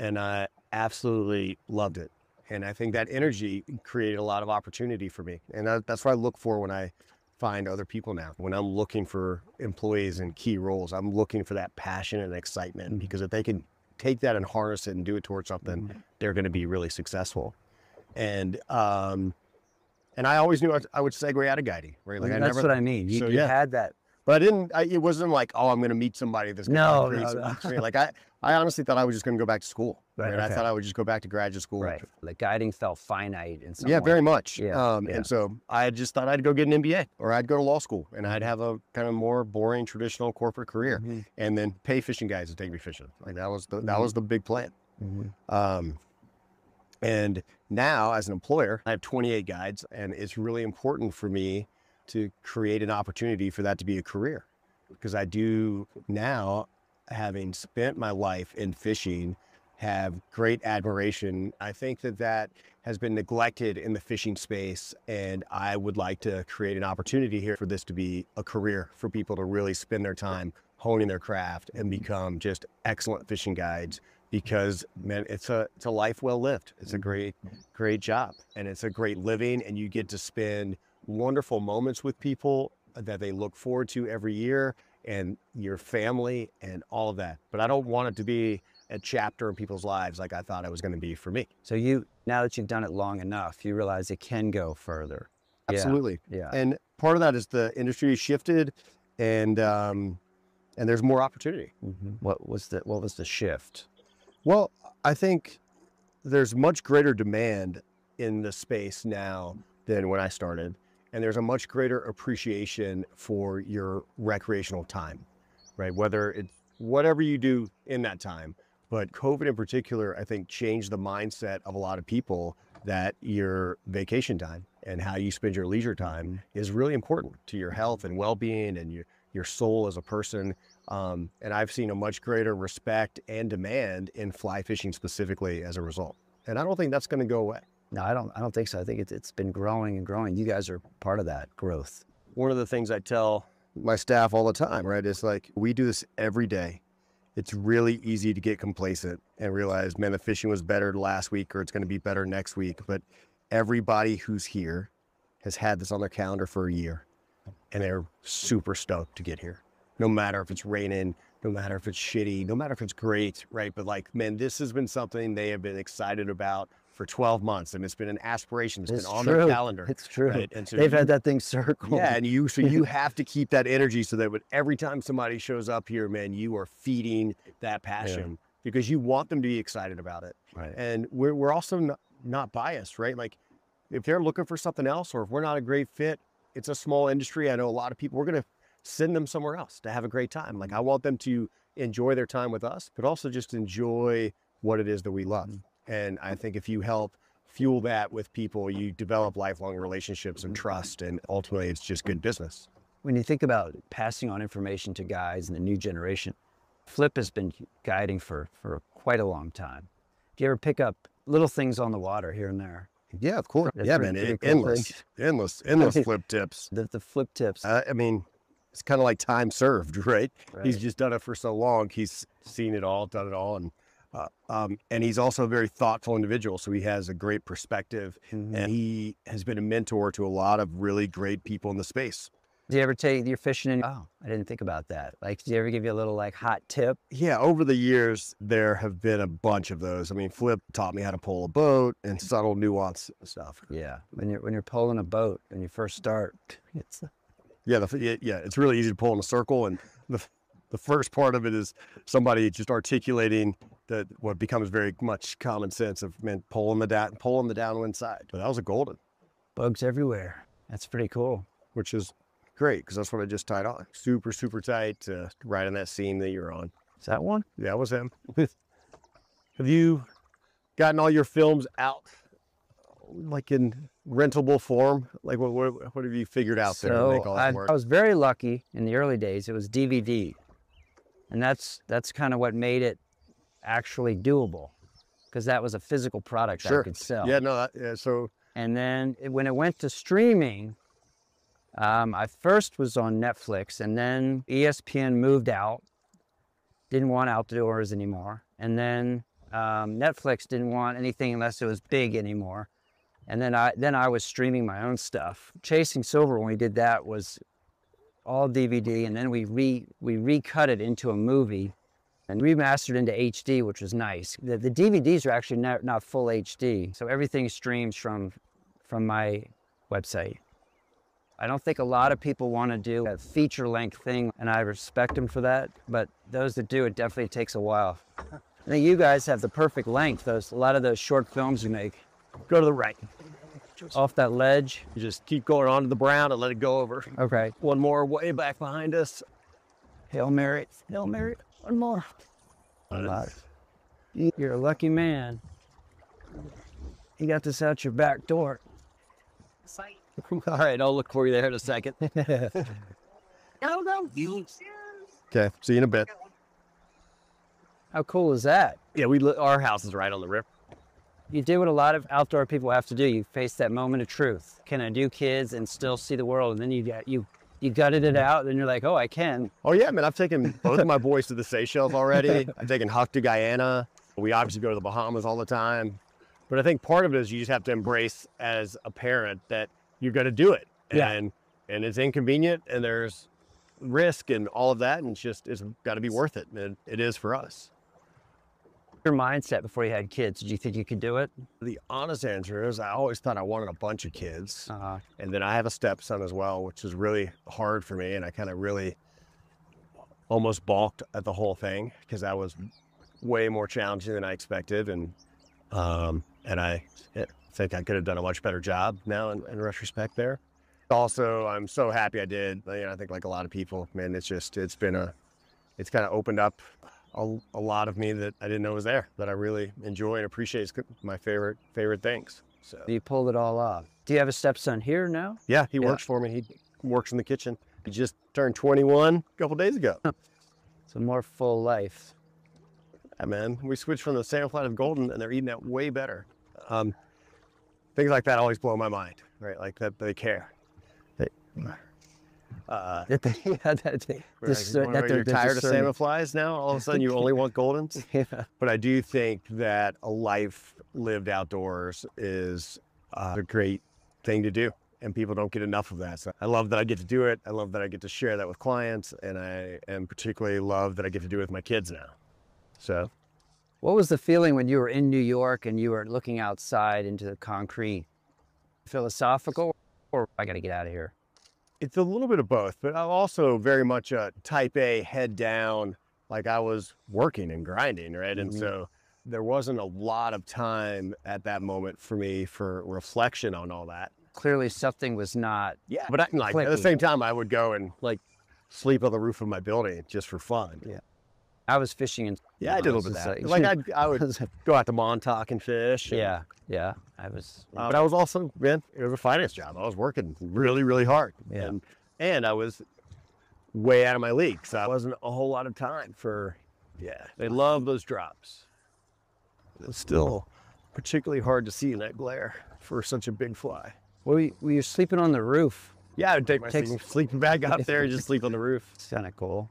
And I absolutely loved it. And I think that energy created a lot of opportunity for me. And that's what I look for when I find other people now. When I'm looking for employees in key roles, I'm looking for that passion and excitement, because if they can take that and harness it and do it towards something, they're going to be really successful. And I always knew I would segue out of guiding, right? Like That's what I mean. You had that. But it wasn't like, oh, I'm going to meet somebody that's going to create. Like I honestly thought I was just going to go back to school. Right. I thought I would just go back to graduate school. Right. Like guiding felt finite in some way. Very much. Yeah. And so I just thought I'd go get an MBA, or I'd go to law school, and I'd have a kind of more boring traditional corporate career, and then pay fishing guys to take me fishing. Like that was the big plan. And now as an employer, I have 28 guides, and it's really important for me to create an opportunity for that to be a career, because I do now, having spent my life in fishing, have great admiration. I think that has been neglected in the fishing space, and I would like to create an opportunity here for this to be a career for people to really spend their time honing their craft and become just excellent fishing guides, because man, it's a life well lived. It's a great job, and it's a great living, and you get to spend wonderful moments with people that they look forward to every year, and your family and all of that. But I don't want it to be a chapter in people's lives like I thought it was going to be for me. So now that you've done it long enough, you realize it can go further. Absolutely. Yeah. And part of that is the industry has shifted, and there's more opportunity. What was the shift? Well, I think there's much greater demand in the space now than when I started. And there's a much greater appreciation for your recreational time, right? Whether it's whatever you do in that time. But COVID in particular, I think, changed the mindset of a lot of people that your vacation time and how you spend your leisure time is really important to your health and well-being and your soul as a person. And I've seen a much greater respect and demand in fly fishing specifically as a result. And I don't think that's going to go away. No, I don't think so. I think it's been growing and growing. You guys are part of that growth. One of the things I tell my staff all the time, right, is like, we do this every day. It's really easy to get complacent and realize, man, the fishing was better last week, or it's going to be better next week. But everybody who's here has had this on their calendar for a year, and they're super stoked to get here. No matter if it's raining, no matter if it's shitty, no matter if it's great, right? But like, man, this has been something they have been excited about for 12 months, and it's been an aspiration. It's been on their calendar. It's true. Right? And so they've had that thing circled. Yeah, and you have to keep that energy, so that every time somebody shows up here, man, you are feeding that passion, because you want them to be excited about it. Right. And we're also not biased, right? Like, if they're looking for something else, or if we're not a great fit, it's a small industry. I know a lot of people, we're going to send them somewhere else to have a great time. Like, I want them to enjoy their time with us, but also just enjoy what it is that we love. And I think if you help fuel that with people, you develop lifelong relationships and trust, and ultimately it's just good business. When you think about passing on information to guides and the new generation, Flip has been guiding for quite a long time. Do you ever pick up little things on the water here and there? Yeah, of course. That's Yeah, pretty man, cool endless flip tips. The flip tips. I mean, it's kind of like time served, right? He's just done it for so long. He's seen it all, done it all. And he's also a very thoughtful individual. So he has a great perspective, and he has been a mentor to a lot of really great people in the space. Do you ever take your fishing and, oh, I didn't think about that. Like, do you ever give you a little like hot tip? Yeah, over the years, there have been a bunch of those. I mean, Flip taught me how to pull a boat and subtle nuance stuff. Yeah, when you're pulling a boat, when you first start, Yeah, yeah, it's really easy to pull in a circle, and the first part of it is somebody just articulating that what becomes very much common sense of, man, pulling the downwind side. But that was a golden, Bugs everywhere. That's pretty cool. which is great because that's what I just tied on. Super, super tight, right on that seam that you're on. Is that one? Yeah, that was him. Have you gotten all your films out, like in rentable form? Like what have you figured out there to make all that work? I was very lucky in the early days. It was DVD, and that's kind of what made it actually doable, because that was a physical product that I could sell. Yeah, no, so. And then when it went to streaming, I first was on Netflix, and then ESPN moved out, didn't want outdoors anymore, and then Netflix didn't want anything unless it was big anymore. And then I was streaming my own stuff. Chasing Silver, when we did that, was all DVD, and then we recut it into a movie and remastered into HD, which was nice. The DVDs are actually not full HD, so everything streams from my website. I don't think a lot of people want to do a feature-length thing, and I respect them for that, but those that do, it definitely takes a while. I think you guys have the perfect length. A lot of those short films you make. Go to the right. Off that ledge. You just keep going onto the brown and let it go over. Okay. One more way back behind us. Hail Mary. Hail Mary. One more. You're a lucky man. You got this out your back door. All right, I'll look for you there in a second. No. Okay, see you in a bit. How cool is that? Yeah, our house is right on the river. You did what a lot of outdoor people have to do. You face that moment of truth. Can I do kids and still see the world? And then you gutted it out, and you're like, oh, I can. Oh yeah, man, I've taken both of my boys to the Seychelles already. I've taken Huck to Guyana. We obviously go to the Bahamas all the time. But I think part of it is you just have to embrace as a parent that you're going to do it. Yeah. And it's inconvenient, and there's risk and all of that, and it's got to be worth it. And it is for us. Your mindset before you had kids, did you think you could do it? The honest answer is I always thought I wanted a bunch of kids. And then I have a stepson as well, which is really hard for me. And I kind of really almost balked at the whole thing because that was way more challenging than I expected. And I think I could have done a much better job now in retrospect there. Also, I'm so happy I did. I think like a lot of people, man, it's kind of opened up a lot of me that I didn't know was there, that I really enjoy and appreciate. It's my favorite things. So You pulled it all off. Do you have a stepson here now? yeah, he works for me. He works in the kitchen. He just turned 21 a couple days ago. It's a more full life. Yeah, man, we switched from the salmon fly to the golden, and they're eating that way better. Things like that always blow my mind, right? Like that they care. That You're tired of salmon flies now? All of a sudden you only want goldens? Yeah. But I do think that a life lived outdoors is a great thing to do, and people don't get enough of that. So I love that I get to do it. I love that I get to share that with clients, and I am particularly love that I get to do it with my kids now. So. What was the feeling when you were in New York and you were looking outside into the concrete? Philosophical, or I got to get out of here? It's a little bit of both, but I'm also very much a type A, head down, like I was working and grinding, right? And so there wasn't a lot of time at that moment for me for reflection on all that. Clearly something was not. Yeah, but at the same time, I would go and like sleep on the roof of my building just for fun. Yeah. I was fishing and I did a little bit of that. Like I would go out to Montauk and fish. And, yeah. I was. but I was also, man, it was a finance job. I was working really, really hard. Yeah. And I was way out of my league. So I wasn't a whole lot of time for, they love those drops. It's still particularly hard to see in that glare for such a big fly. Were you sleeping on the roof? Yeah, I would take my sleeping bag out there and just sleep on the roof. It's kind of cool.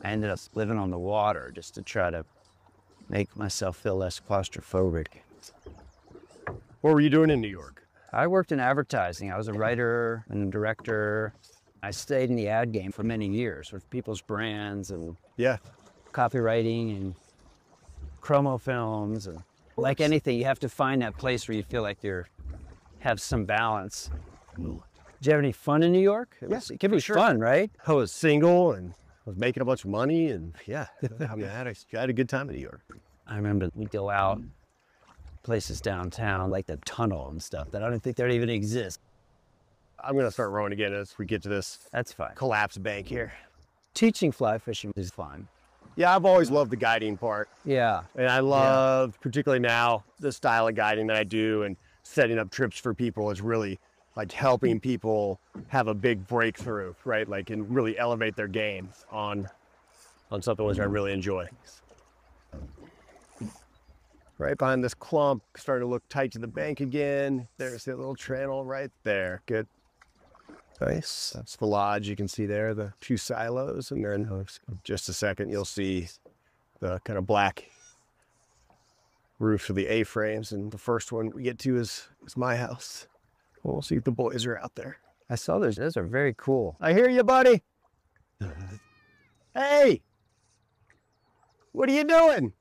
I ended up living on the water just to try to make myself feel less claustrophobic. What were you doing in New York? I worked in advertising. I was a writer and director. I stayed in the ad game for many years with people's brands and copywriting and chromo films. And like anything, you have to find that place where you feel like you have some balance. Did you have any fun in New York? It can be fun, right? I was single and I was making a bunch of money, and yeah, I mean, I had a good time in New York. I remember we'd go out places downtown, like the tunnel and stuff that I don't think that even exist. I'm gonna start rowing again as we get to this That's fine. collapsed bank here. Teaching fly fishing is fun. Yeah, I've always loved the guiding part. Yeah. And I love, particularly now, the style of guiding that I do and setting up trips for people is really like helping people have a big breakthrough, right? Like, and really elevate their game on something which I really enjoy. Right behind this clump, starting to look tight to the bank again. There's the little channel right there. Good. Nice. That's the lodge. You can see there the few silos, and then in just a second you'll see the kind of black roof of the A-frames. And the first one we get to is my house. We'll see if the boys are out there. I saw those. Those are very cool. I hear you, buddy. Hey, what are you doing?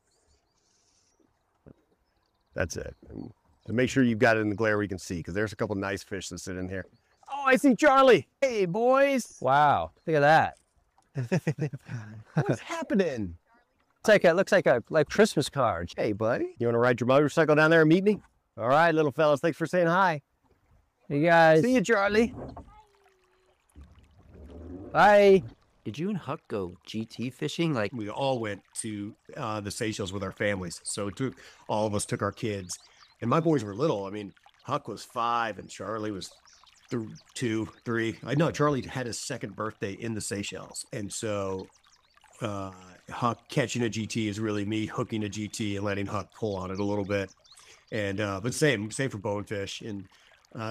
That's it. And make sure you've got it in the glare we can see, because there's a couple nice fish that sit in here. Oh, I see Charlie. Hey, boys. Wow. Look at that. What's happening? It looks like a Christmas cards. Hey, buddy. You want to ride your motorcycle down there and meet me? All right, little fellas. Thanks for saying hi. Hey, guys. See you, Charlie. Bye. Did you and Huck go GT fishing? Like, We all went to the Seychelles with our families. So all of us took our kids. And my boys were little. I mean, Huck was 5 and Charlie was 2, 3. I know Charlie had his 2nd birthday in the Seychelles. And so Huck catching a GT is really me hooking a GT and letting Huck pull on it a little bit. And but same for bonefish. And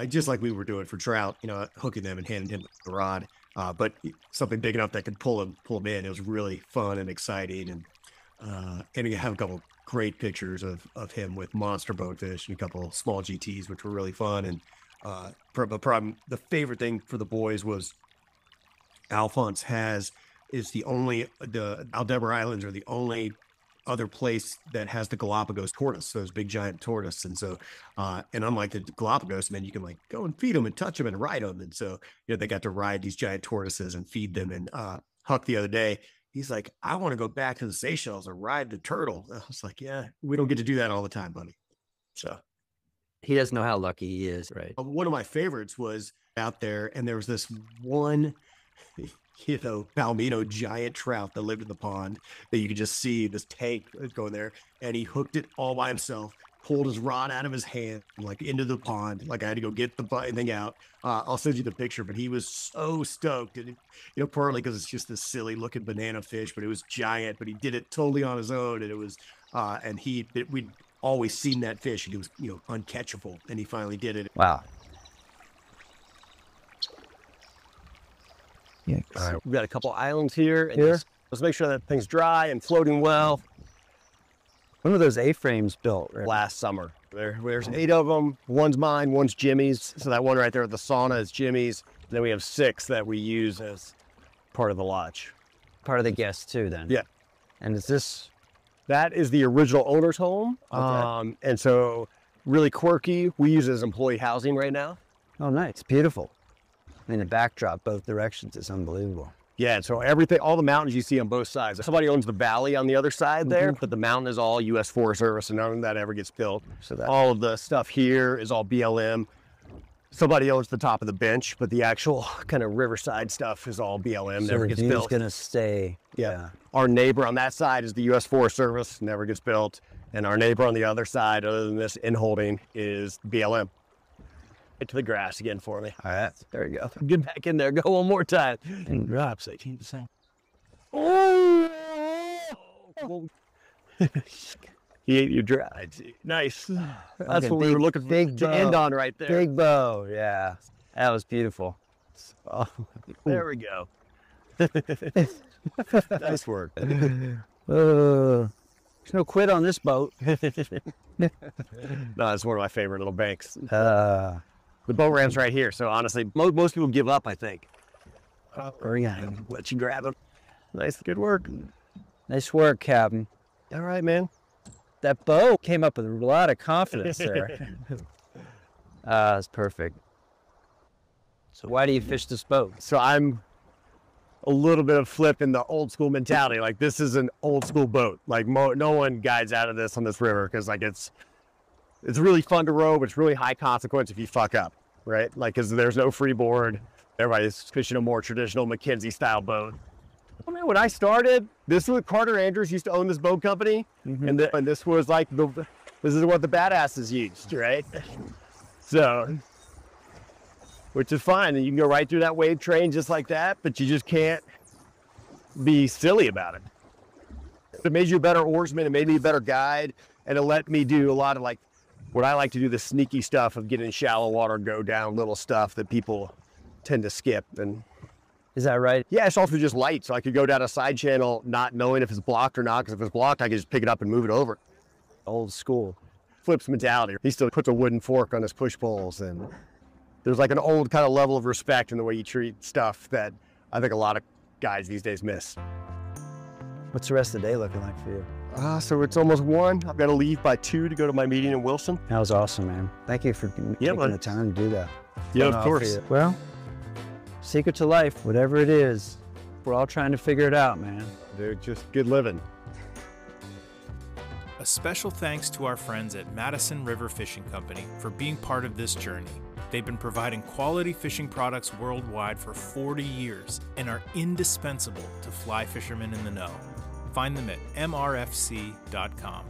just like we were doing for trout, hooking them and handing him the rod. But something big enough that could pull him in. It was really fun and exciting, and you have a couple great pictures of him with monster bonefish and a couple small GTs, which were really fun. And the favorite thing for the boys was Alphonse the Aldebra Islands are the only other place that has the Galapagos tortoise, those big giant tortoise. And so, and unlike the Galapagos, man, you can like go and feed them and touch them and ride them. And so, they got to ride these giant tortoises and feed them. And Huck the other day, he's like, I want to go back to the Seychelles and ride the turtle. I was like, yeah, we don't get to do that all the time, buddy. So he doesn't know how lucky he is, right? one of my favorites was out there, and there was this one Palomino giant trout that lived in the pond that you could just see this tank going there, and he hooked it all by himself, pulled his rod out of his hand, like into the pond. Like I had to go get the thing out. I'll send you the picture, but he was so stoked. And, partly because it's just this silly looking banana fish, but it was giant, but he did it totally on his own. And it was, we'd always seen that fish, and it was, uncatchable. And he finally did it. Wow. Yeah. All right, we've got a couple islands here. And let's make sure that thing's dry and floating well. When were those A-frames built? Last summer. There's 8 of them. One's mine, one's Jimmy's. So that one right there at the sauna is Jimmy's. And then we have 6 that we use as part of the lodge. Part of the guests too, then? Yeah. And that is the original owner's home. Okay. And so really quirky. We use it as employee housing right now. Oh, nice. Beautiful. I mean, the backdrop, both directions, is unbelievable. Yeah, and so all the mountains you see on both sides. Somebody owns the valley on the other side there, but the mountain is all U.S. Forest Service, and none of that ever gets built. So all of the stuff here is all BLM. Somebody owns the top of the bench, but the actual kind of riverside stuff is all BLM, never gets built. It's going to stay. Yeah. Our neighbor on that side is the U.S. Forest Service, never gets built. And our neighbor on the other side, other than this in-holding, is BLM. Get to the grass again for me. All right. There you go. Get back in there. Go one more time. And drops 18%. Oh! He ate you dry. Nice. That's what we were looking for to end on right there. Big bow. Yeah. That was beautiful. Oh, there we go. Nice work. There's no quit on this boat. No, it's one of my favorite little banks. The boat ramp's right here, so honestly, most people give up, I think. Let you grab them. Nice, good work. Nice work, Captain. All right, man. That bow came up with a lot of confidence there. That's perfect. So Why do you fish this boat? So I'm a little bit of flip in the old school mentality. Like, this is an old school boat. Like, no one guides out of this on this river, because like it's really fun to row, but it's really high consequence if you fuck up, right? Like, because there's no freeboard. Everybody's fishing a more traditional Mackenzie style boat. I mean, when I started, this was Carter Andrews used to own this boat company, and this was like this is what the badasses used, right? So, which is fine, and you can go right through that wave train just like that, but you just can't be silly about it. It made you a better oarsman, it made me a better guide, and it let me do a lot of like what I like to do, the sneaky stuff of getting in shallow water, go down little stuff that people tend to skip. And Is that right? yeah, it's also just light, so I could go down a side channel not knowing if it's blocked or not, because if it's blocked, I could just pick it up and move it over. Old school. Flip's mentality. He still puts a wooden fork on his push poles, and there's like an old kind of level of respect in the way you treat stuff that I think a lot of guys these days miss. What's the rest of the day looking like for you? So it's almost 1. I've got to leave by 2 to go to my meeting in Wilson. That was awesome, man. Thank you for taking the time to do that. Yeah, Fun of off course. for you. Well, secret to life, whatever it is, we're all trying to figure it out, man. Dude, just good living. A special thanks to our friends at Madison River Fishing Company for being part of this journey. They've been providing quality fishing products worldwide for 40 years and are indispensable to fly fishermen in the know. Find them at mrfc.com.